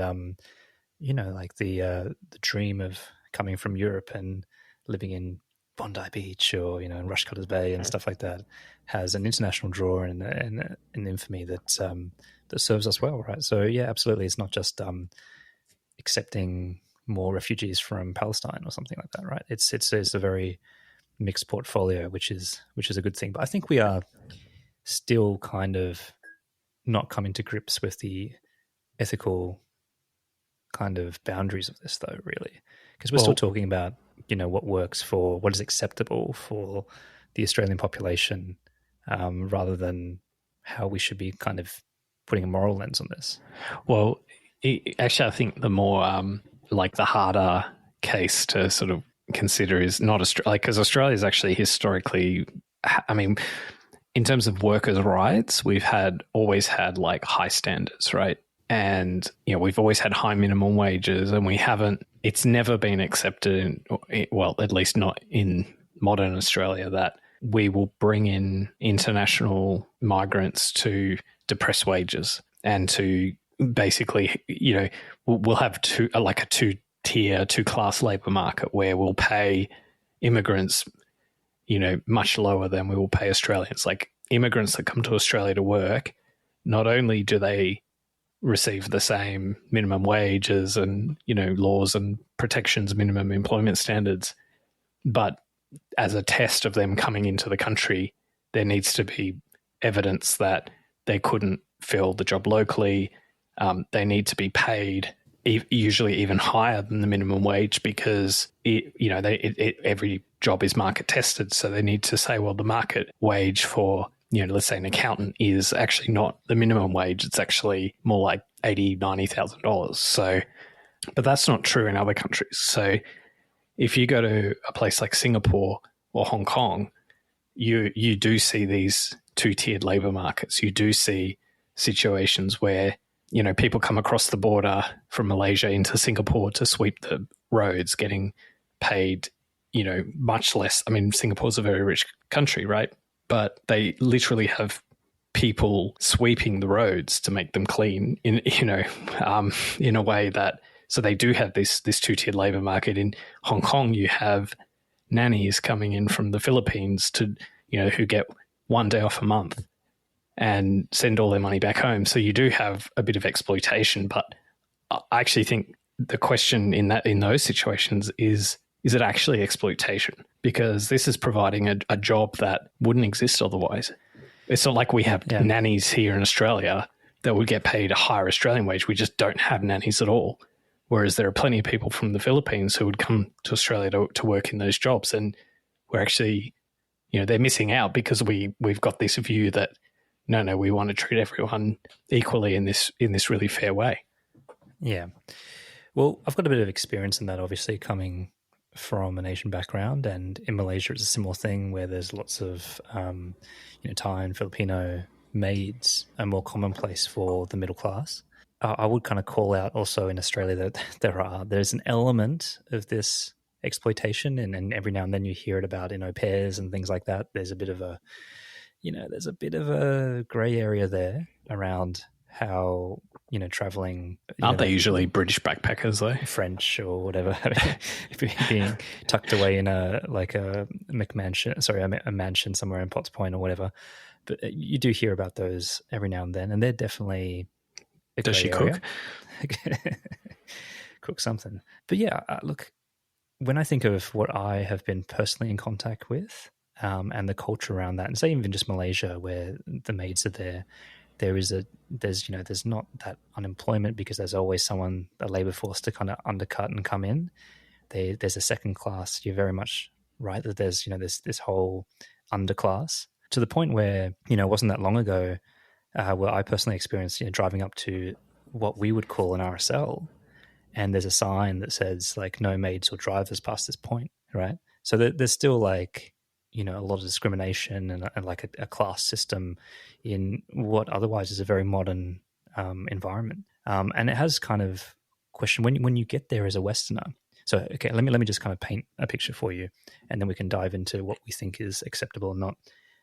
like the dream of coming from Europe and living in Bondi Beach or in Rushcutters Bay and stuff like that has an international draw and an infamy that serves us well, right? So yeah, absolutely, it's not just accepting more refugees from Palestine or something like that, right? It's a very mixed portfolio, which is a good thing. But I think we are still kind of not coming to grips with the ethical kind of boundaries of this, though, really, because we're still talking about what works for what is acceptable for the Australian population, rather than how we should be kind of putting a moral lens on this. Well, actually, I think the more the harder case to sort of consider is not Australia, because Australia is actually historically, in terms of workers' rights, we've always had like high standards, right? And we've always had high minimum wages, and it's never been accepted, at least not in modern Australia, that we will bring in international migrants to depress wages and to basically, we'll have a two-tier, two-class labour market where we'll pay immigrants, much lower than we will pay Australians. Like, immigrants that come to Australia to work, not only do they receive the same minimum wages and, laws and protections, minimum employment standards, but as a test of them coming into the country, there needs to be evidence that they couldn't fill the job locally. They need to be paid usually even higher than the minimum wage because every job is market tested. So they need to say, well, the market wage for, let's say an accountant is actually not the minimum wage. It's actually more like $80,000, $90,000. So, but that's not true in other countries. So if you go to a place like Singapore or Hong Kong, you do see these two-tiered labor markets. You do see situations where, people come across the border from Malaysia into Singapore to sweep the roads, getting paid, much less. I mean, Singapore's a very rich country, right? But they literally have people sweeping the roads to make them clean in a way that, so they do have this two-tiered labor market. In Hong Kong, you have nannies coming in from the Philippines to, who get one day off a month and send all their money back home. So you do have a bit of exploitation, but I actually think the question in those situations is it actually exploitation? Because this is providing a job that wouldn't exist otherwise. It's not like we have nannies here in Australia that would get paid a higher Australian wage. We just don't have nannies at all. Whereas there are plenty of people from the Philippines who would come to Australia to work in those jobs. And we're actually, they're missing out because we've got this view that, no, we want to treat everyone equally in this really fair way. Yeah. Well, I've got a bit of experience in that, obviously, coming from an Asian background, and in Malaysia it's a similar thing where there's lots of Thai and Filipino maids are more commonplace for the middle class. I would kind of call out also in Australia that there's an element of this exploitation, and every now and then you hear it about in au pairs and things like that. There's a bit of a grey area there around how traveling. Aren't they usually British backpackers though? French or whatever, being tucked away in a mansion somewhere in Potts Point or whatever. But you do hear about those every now and then, and they're definitely. Does she cook? Cook something. But yeah, look, when I think of what I have been personally in contact with, and the culture around that, and say even just Malaysia, where the maids are there, there's not that unemployment because there's always someone, a labour force to kind of undercut and come in. There's a second class. You're very much right that there's this whole underclass, to the point where it wasn't that long ago where I personally experienced driving up to what we would call an RSL, and there's a sign that says like no maids or drivers past this point, right? So there's still like a lot of discrimination and like a class system in what otherwise is a very modern environment, and it has kind of question when you get there as a Westerner. So okay, let me just kind of paint a picture for you, and then we can dive into what we think is acceptable or not.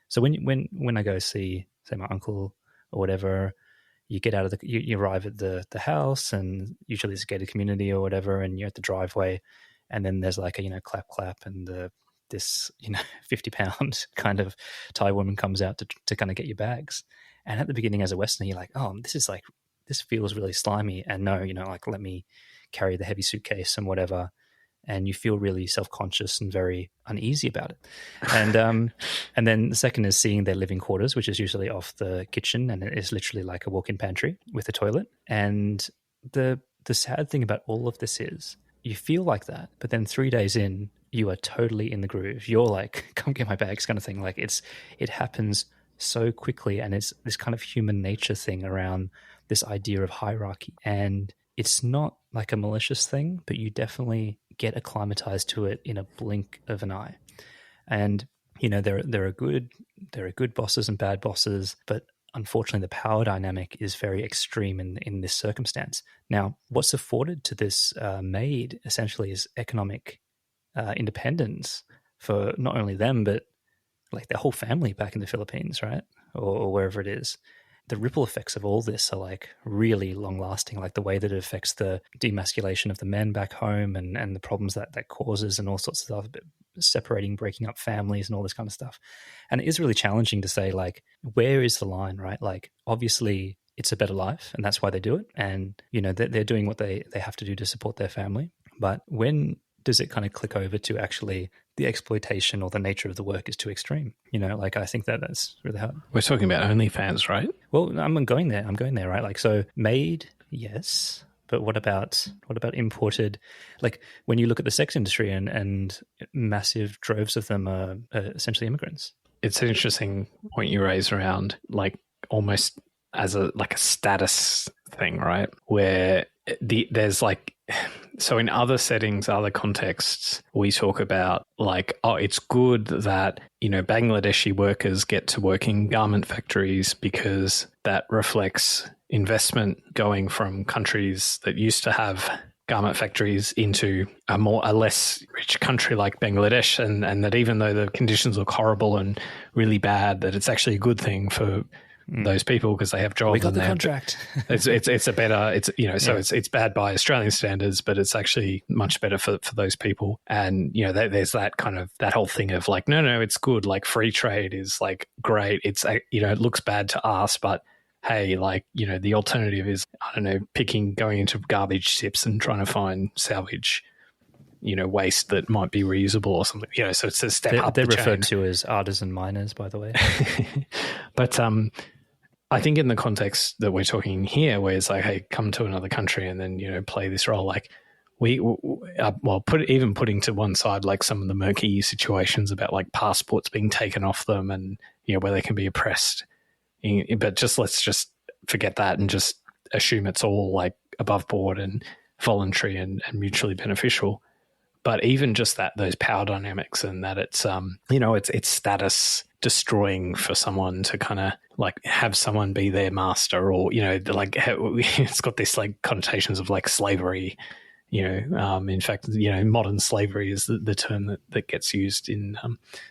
So when I go see, say, my uncle or whatever, you get out of you arrive at the house, and usually it's a gated community or whatever, and you're at the driveway, and then there's like a clap, and this 50-pound kind of Thai woman comes out to kind of get your bags. And at the beginning, as a Westerner, you're like, oh, this feels really slimy, and no, like let me carry the heavy suitcase and whatever. And you feel really self-conscious and very uneasy about it. And and then the second is seeing their living quarters, which is usually off the kitchen, and it is literally like a walk-in pantry with a toilet. And the sad thing about all of this is you feel like that, but then 3 days in, you are totally in the groove. You're like, come get my bags kind of thing. Like it happens so quickly, and it's this kind of human nature thing around this idea of hierarchy. And it's not like a malicious thing, but you definitely get acclimatized to it in a blink of an eye. And there are good bosses and bad bosses, but unfortunately the power dynamic is very extreme in this circumstance. Now, what's afforded to this maid essentially is economic independence for not only them, but like their whole family back in the Philippines, right? Or wherever it is. The ripple effects of all this are like really long lasting, like the way that it affects the demasculation of the men back home and the problems that causes and all sorts of stuff, separating, breaking up families and all this kind of stuff. And it is really challenging to say, like, where is the line, right? Like, obviously it's a better life and that's why they do it. And, they're doing what they have to do to support their family. But when does it kind of click over to actually the exploitation or the nature of the work is too extreme? Like I think that's really hard. We're talking about OnlyFans, right? Well, I'm going there, right? Like, so maid, yes. But what about imported? Like when you look at the sex industry and massive droves of them are essentially immigrants. It's an interesting point you raise around like almost as a status thing, right? Where there's like, so in other settings, other contexts, we talk about like, oh, it's good that, Bangladeshi workers get to work in garment factories because that reflects investment going from countries that used to have garment factories into a less rich country like Bangladesh, and that even though the conditions look horrible and really bad, that it's actually a good thing for those people because they have jobs. We got the contract. It's a better, so it's bad by Australian standards, but it's actually much better for those people. And, there's that kind of, that whole thing of like, no, it's good. Like free trade is like great. It's, it looks bad to us, but hey, like, the alternative is, I don't know, going into garbage tips and trying to find salvage, waste that might be reusable or something, so it's a step up. They're referred to as artisan miners, by the way. But, I think in the context that we're talking here, where it's like, hey, come to another country and then, play this role, like putting to one side, like some of the murky situations about like passports being taken off them and, where they can be oppressed. But let's just forget that and just assume it's all like above board and voluntary and mutually beneficial. But even just those power dynamics and that it's, it's status destroying for someone to kind of like have someone be their master or, like it's got this like connotations of like slavery, In fact, modern slavery is the term that gets used in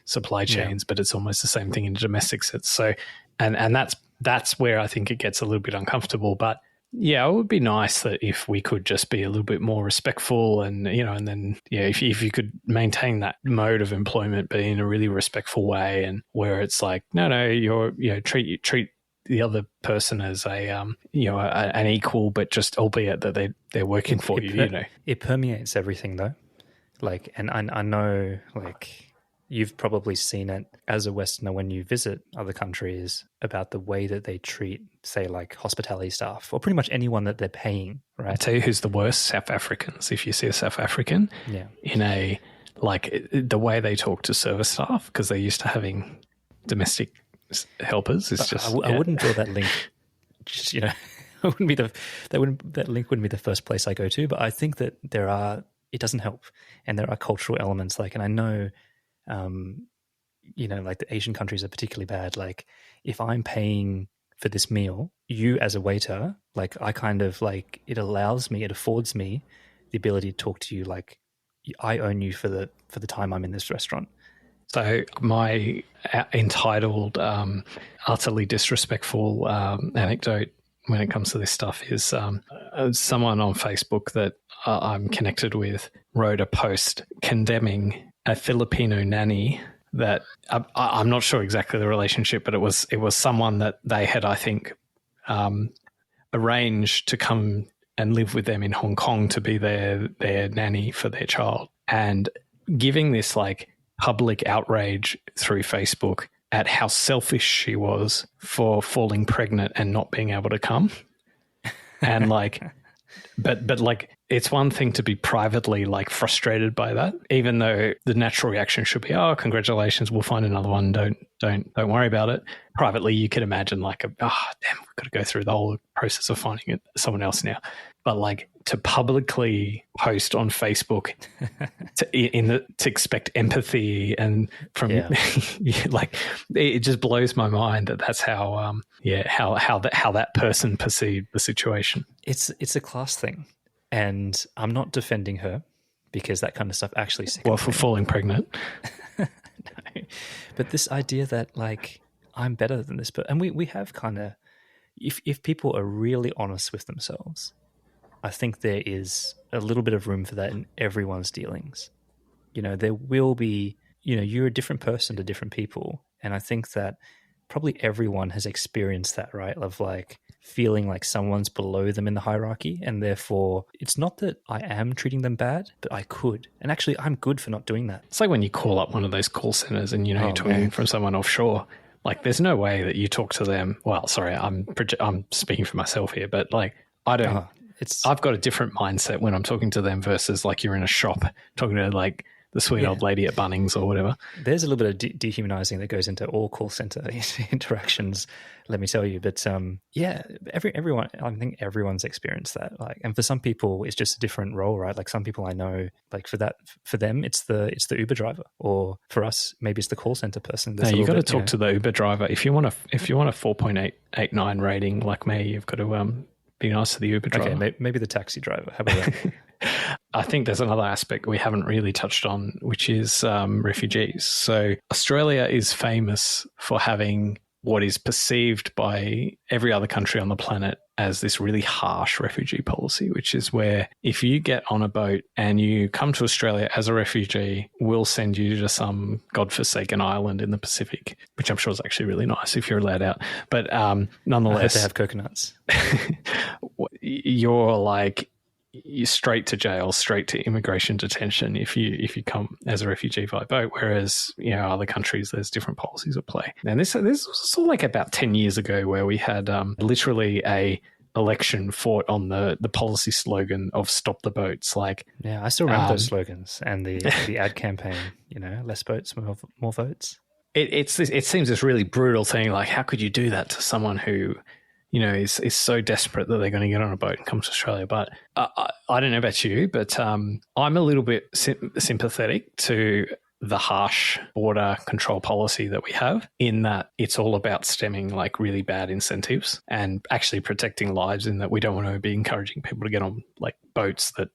supply chains, but it's almost the same thing in a domestic sense. So, and that's where I think it gets a little bit uncomfortable. But yeah, it would be nice that if we could just be a little bit more respectful, and and then if you could maintain that mode of employment, but in a really respectful way, and where it's like, no, you're treat the other person as an equal, but just albeit that they're working for you. It permeates everything though. Like, and I know, like, you've probably seen it as a Westerner when you visit other countries about the way that they treat, say, like hospitality staff or pretty much anyone that they're paying, right? I tell you who's the worst: South Africans. If you see a South African in the way they talk to service staff, because they're used to having domestic helpers, is just... I wouldn't draw that link. Just, it wouldn't be that link wouldn't be the first place I go to, but I think that it doesn't help. And there are cultural elements, like, and I know, like the Asian countries are particularly bad. Like, if I'm paying for this meal, you as a waiter, like, I kind of like, it affords me the ability to talk to you like I own you for the time I'm in this restaurant. So my entitled, utterly disrespectful anecdote when it comes to this stuff is someone on Facebook that I'm connected with wrote a post condemning a Filipino nanny that I'm not sure exactly the relationship, but it was someone that they had, I think, arranged to come and live with them in Hong Kong to be their nanny for their child, and giving this like public outrage through Facebook at how selfish she was for falling pregnant and not being able to come. And like, but like, it's one thing to be privately like frustrated by that, even though the natural reaction should be, oh, congratulations, we'll find another one. Don't worry about it. Privately, you could imagine like, damn, we've got to go through the whole process of finding someone else now. But like, to publicly post on Facebook to expect empathy and from like, it just blows my mind that's how that person perceived the situation. It's a class thing, and I'm not defending her because that kind of stuff actually sickens for falling pregnant. No. But this idea that like I'm better than this, and we have kind of, if people are really honest with themselves, I think there is a little bit of room for that in everyone's dealings. There will be, you're a different person to different people. And I think that probably everyone has experienced that, right? Of like feeling like someone's below them in the hierarchy. And therefore, it's not that I am treating them bad, but I could. And actually, I'm good for not doing that. It's like when you call up one of those call centers and, you're talking from someone offshore. Like, there's no way that you talk to them. Well, sorry, I'm speaking for myself here, but like, I don't... I've got a different mindset when I'm talking to them versus like you're in a shop talking to like the sweet old lady at Bunnings or whatever. There's a little bit of dehumanizing that goes into all call center interactions, let me tell you. But everyone, I think everyone's experienced that. Like, and for some people, it's just a different role, right? Like some people I know, like for them, it's the Uber driver, or for us, maybe it's the call center person. No, you got to talk to the Uber driver if you want a 4.889 rating like me. You've got to be nice to the Uber driver. Okay, maybe the taxi driver. How about that? I think there's another aspect we haven't really touched on, which is refugees. So Australia is famous for having what is perceived by every other country on the planet as this really harsh refugee policy, which is where if you get on a boat and you come to Australia as a refugee, we'll send you to some godforsaken island in the Pacific, which I'm sure is actually really nice if you're allowed out. But nonetheless... I hope they have coconuts. You're straight to jail, straight to immigration detention if you come as a refugee by boat, whereas other countries there's different policies at play. And this was sort of like about 10 years ago where we had literally a election fought on the policy slogan of "Stop the Boats." Like, I still remember those slogans and the ad campaign. Less boats, more votes. It seems this really brutal thing. Like, how could you do that to someone who is so desperate that they're going to get on a boat and come to Australia? But I don't know about you, but I'm a little bit sympathetic to the harsh border control policy that we have, in that it's all about stemming like really bad incentives and actually protecting lives, in that we don't want to be encouraging people to get on like boats that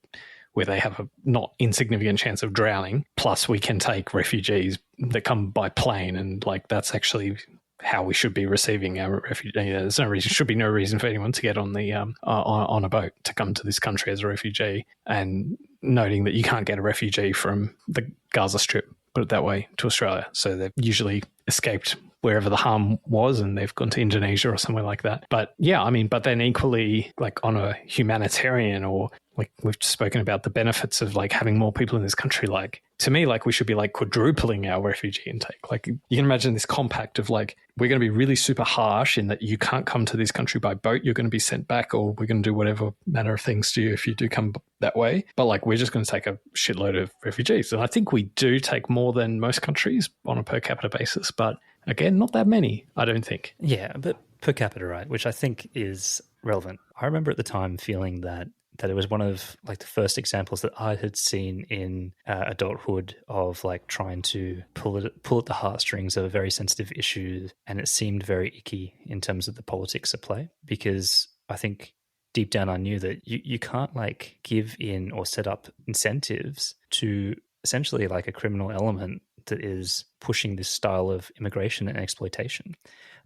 where they have a not insignificant chance of drowning. Plus, we can take refugees that come by plane, and like that's actually how we should be receiving our refugees. There's no reason, should be no reason for anyone to get on the on a boat to come to this country as a refugee. And noting that you can't get a refugee from the Gaza Strip, put it that way, to Australia. So they've usually escaped wherever the harm was and they've gone to Indonesia or somewhere like that. But yeah, I mean, but then equally, like on a humanitarian, or like we've spoken about the benefits of like having more people in this country, like to me, like we should be like quadrupling our refugee intake. Like you can imagine this compact of like, we're going to be really super harsh in that you can't come to this country by boat. You're going to be sent back, or we're going to do whatever manner of things to you if you do come that way. But like, we're just going to take a shitload of refugees. And I think we do take more than most countries on a per capita basis. But again, not that many, I don't think. Yeah, but per capita, right, which I think is relevant. I remember at the time feeling that it was one of like the first examples that I had seen in adulthood of like trying to pull at the heartstrings of a very sensitive issue, and it seemed very icky in terms of the politics at play, because I think deep down I knew that you can't like give in or set up incentives to essentially like a criminal element that is pushing this style of immigration and exploitation.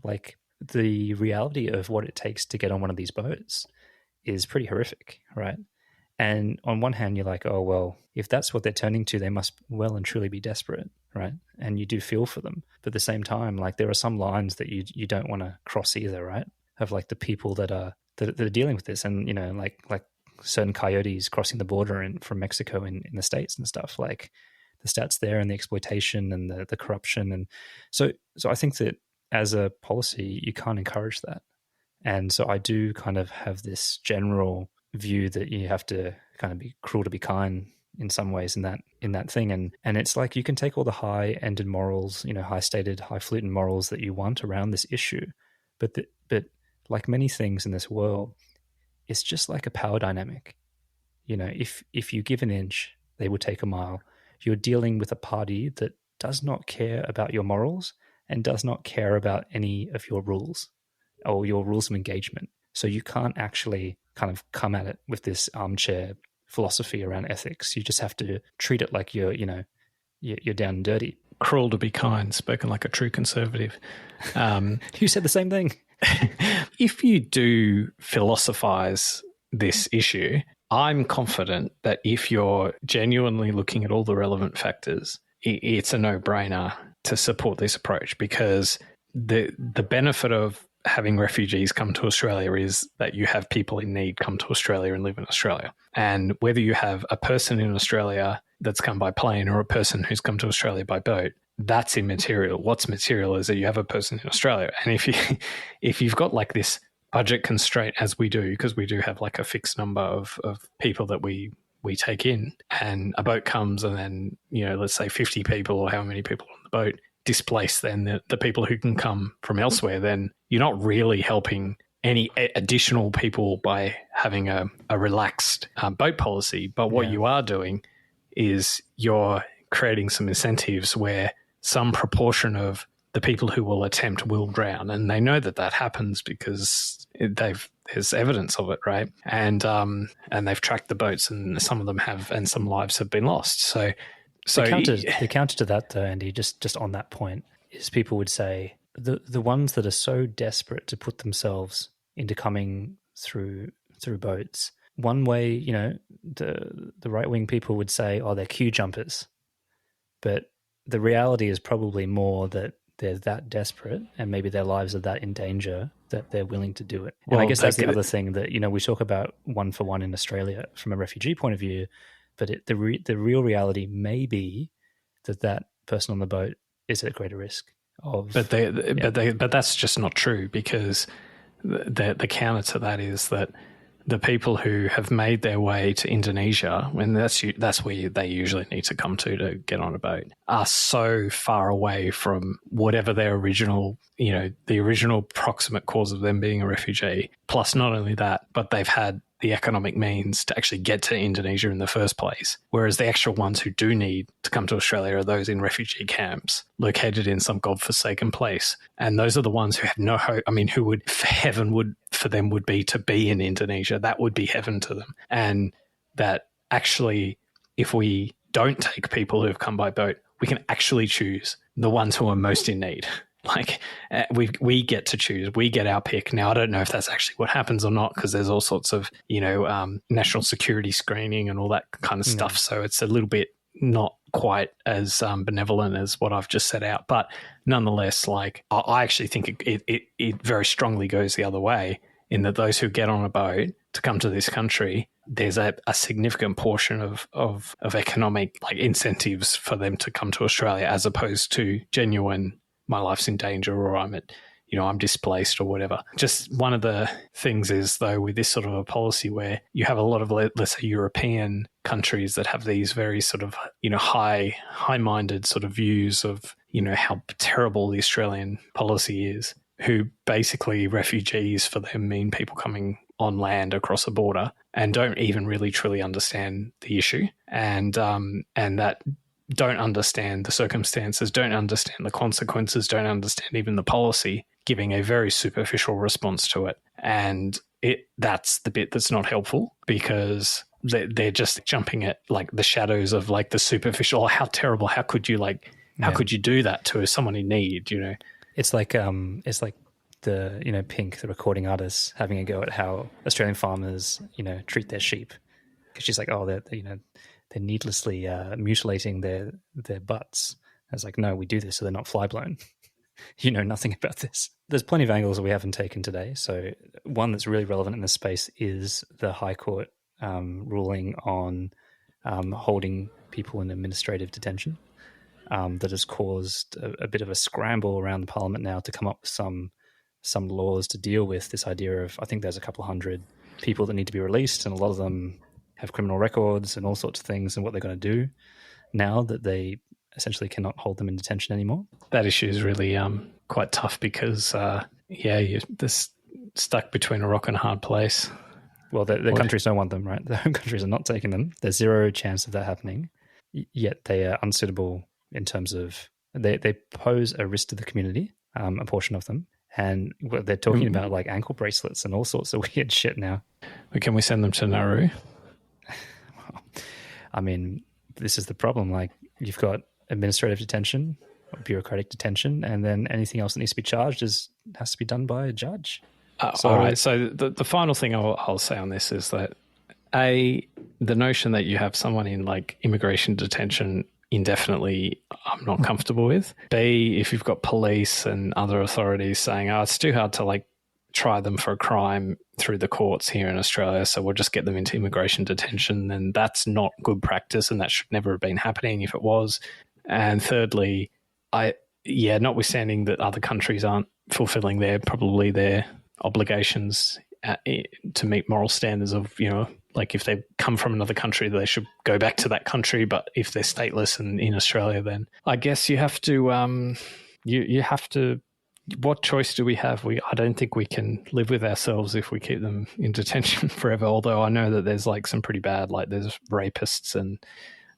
Like the reality of what it takes to get on one of these boats is pretty horrific, right? And on one hand, you're like, oh, well, if that's what they're turning to, they must well and truly be desperate, right? And you do feel for them. But at the same time, like there are some lines that you don't want to cross either, right? Of like the people that are dealing with this, and you know, like certain coyotes crossing the border from Mexico in the States and stuff, like the stats there and the exploitation and the corruption. And so I think that as a policy, you can't encourage that. And so I do kind of have this general view that you have to kind of be cruel to be kind in some ways in that thing. And it's like you can take all the high-ended morals, you know, high-stated, highfalutin morals that you want around this issue, but like many things in this world, it's just like a power dynamic. You know, if you give an inch, they will take a mile. You're dealing with a party that does not care about your morals and does not care about any of your rules or your rules of engagement. So you can't actually kind of come at it with this armchair philosophy around ethics. You just have to treat it like you're down and dirty. Cruel to be kind, spoken like a true conservative. You said the same thing. If you do philosophize this issue, I'm confident that if you're genuinely looking at all the relevant factors, it's a no-brainer to support this approach, because the benefit of having refugees come to Australia is that you have people in need come to Australia and live in Australia. And whether you have a person in Australia that's come by plane or a person who's come to Australia by boat, that's immaterial. What's material is that you have a person in Australia. And if you've got like this budget constraint, as we do, because we do have like a fixed number of people that we take in, and a boat comes and then, you know, let's say 50 people or how many people on the boat displace then the people who can come from elsewhere, then you're not really helping any additional people by having a relaxed boat policy. But what you are doing is you're creating some incentives where some proportion of the people who will attempt will drown, and they know that happens because there's evidence of it, right? And they've tracked the boats, and some of them have, and some lives have been lost. So the counter to that, though, Andy, just on that point, is people would say the ones that are so desperate to put themselves into coming through boats. One way, you know, the right wing people would say, oh, they're queue jumpers, but the reality is probably more that they're that desperate and maybe their lives are that in danger that they're willing to do it. And I guess that's the other thing that, you know, we talk about one for one in Australia from a refugee point of view, but the real reality may be that person on the boat is at greater risk of. But that's just not true, because the counter to that is that the people who have made their way to Indonesia, and that's where they usually need to come to get on a boat, are so far away from whatever their original, you know, the original proximate cause of them being a refugee. Plus, not only that, but they've had the economic means to actually get to Indonesia in the first place. Whereas the actual ones who do need to come to Australia are those in refugee camps located in some godforsaken place. And those are the ones who have no hope. I mean, heaven would for them would be to be in Indonesia. That would be heaven to them. And that actually, if we don't take people who have come by boat, we can actually choose the ones who are most in need. Like we get to choose, we get our pick. Now, I don't know if that's actually what happens or not, because there's all sorts of, national security screening and all that kind of stuff. So it's a little bit not quite as benevolent as what I've just set out. But nonetheless, like I actually think it very strongly goes the other way, in that those who get on a boat to come to this country, there's a significant portion of economic like incentives for them to come to Australia, as opposed to genuine, my life's in danger, or I'm displaced or whatever. Just one of the things is, though, with this sort of a policy where you have a lot of, let's say, European countries that have these very sort of, high-minded sort of views of, how terrible the Australian policy is, who basically refugees for them mean people coming on land across a border and don't even really truly understand the issue, and that don't understand the circumstances, don't understand the consequences, don't understand even the policy, giving a very superficial response to it. And that's the bit that's not helpful, because they're just jumping at like the shadows of like the superficial. How terrible, how could you could you do that to someone in need, It's like the Pink, the recording artist, having a go at how Australian farmers treat their sheep, because she's like, oh, they're needlessly mutilating their butts. I was like, no, we do this so they're not fly blown. You know nothing about this. There's plenty of angles that we haven't taken today. So one that's really relevant in this space is the High Court ruling on holding people in administrative detention. That has caused a bit of a scramble around the Parliament now to come up with some laws to deal with this idea of, I think there's a couple hundred people that need to be released, and a lot of them have criminal records and all sorts of things, and what they're going to do now that they essentially cannot hold them in detention anymore. That issue is really quite tough, because you're just stuck between a rock and a hard place. Well, the countries don't want them, right? The home countries are not taking them. There's zero chance of that happening, yet they are unsuitable in terms of they pose a risk to the community, a portion of them, and they're talking about like ankle bracelets and all sorts of weird shit now. But can we send them to Nauru? Well, I mean, this is the problem. Like, you've got administrative detention, bureaucratic detention, and then anything else that needs to be charged has to be done by a judge. All right. So the final thing I'll say on this is that the notion that you have someone in like immigration detention indefinitely, I'm not comfortable with. B, if you've got police and other authorities saying, it's too hard to like try them for a crime through the courts here in Australia, so we'll just get them into immigration detention, then that's not good practice, and that should never have been happening if it was. And thirdly, notwithstanding that other countries aren't fulfilling probably their obligations to meet moral standards of, like if they come from another country, they should go back to that country. But if they're stateless and in Australia, then I guess you have to, you have to, what choice do we have? I don't think we can live with ourselves if we keep them in detention forever. Although I know that there's like some pretty bad, like there's rapists and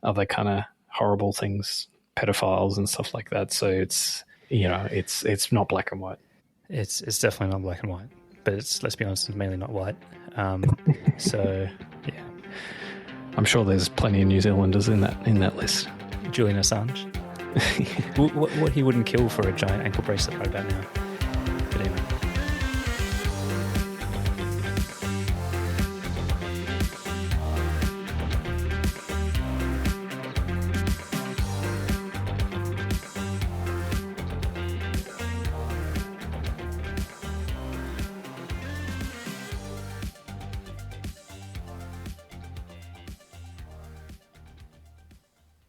other kind of horrible things, pedophiles and stuff like that. So it's, it's not black and white. It's definitely not black and white, but let's be honest, it's mainly not white. So yeah, I'm sure there's plenty of New Zealanders in that list. Julian Assange. What he wouldn't kill for a giant ankle bracelet right about now.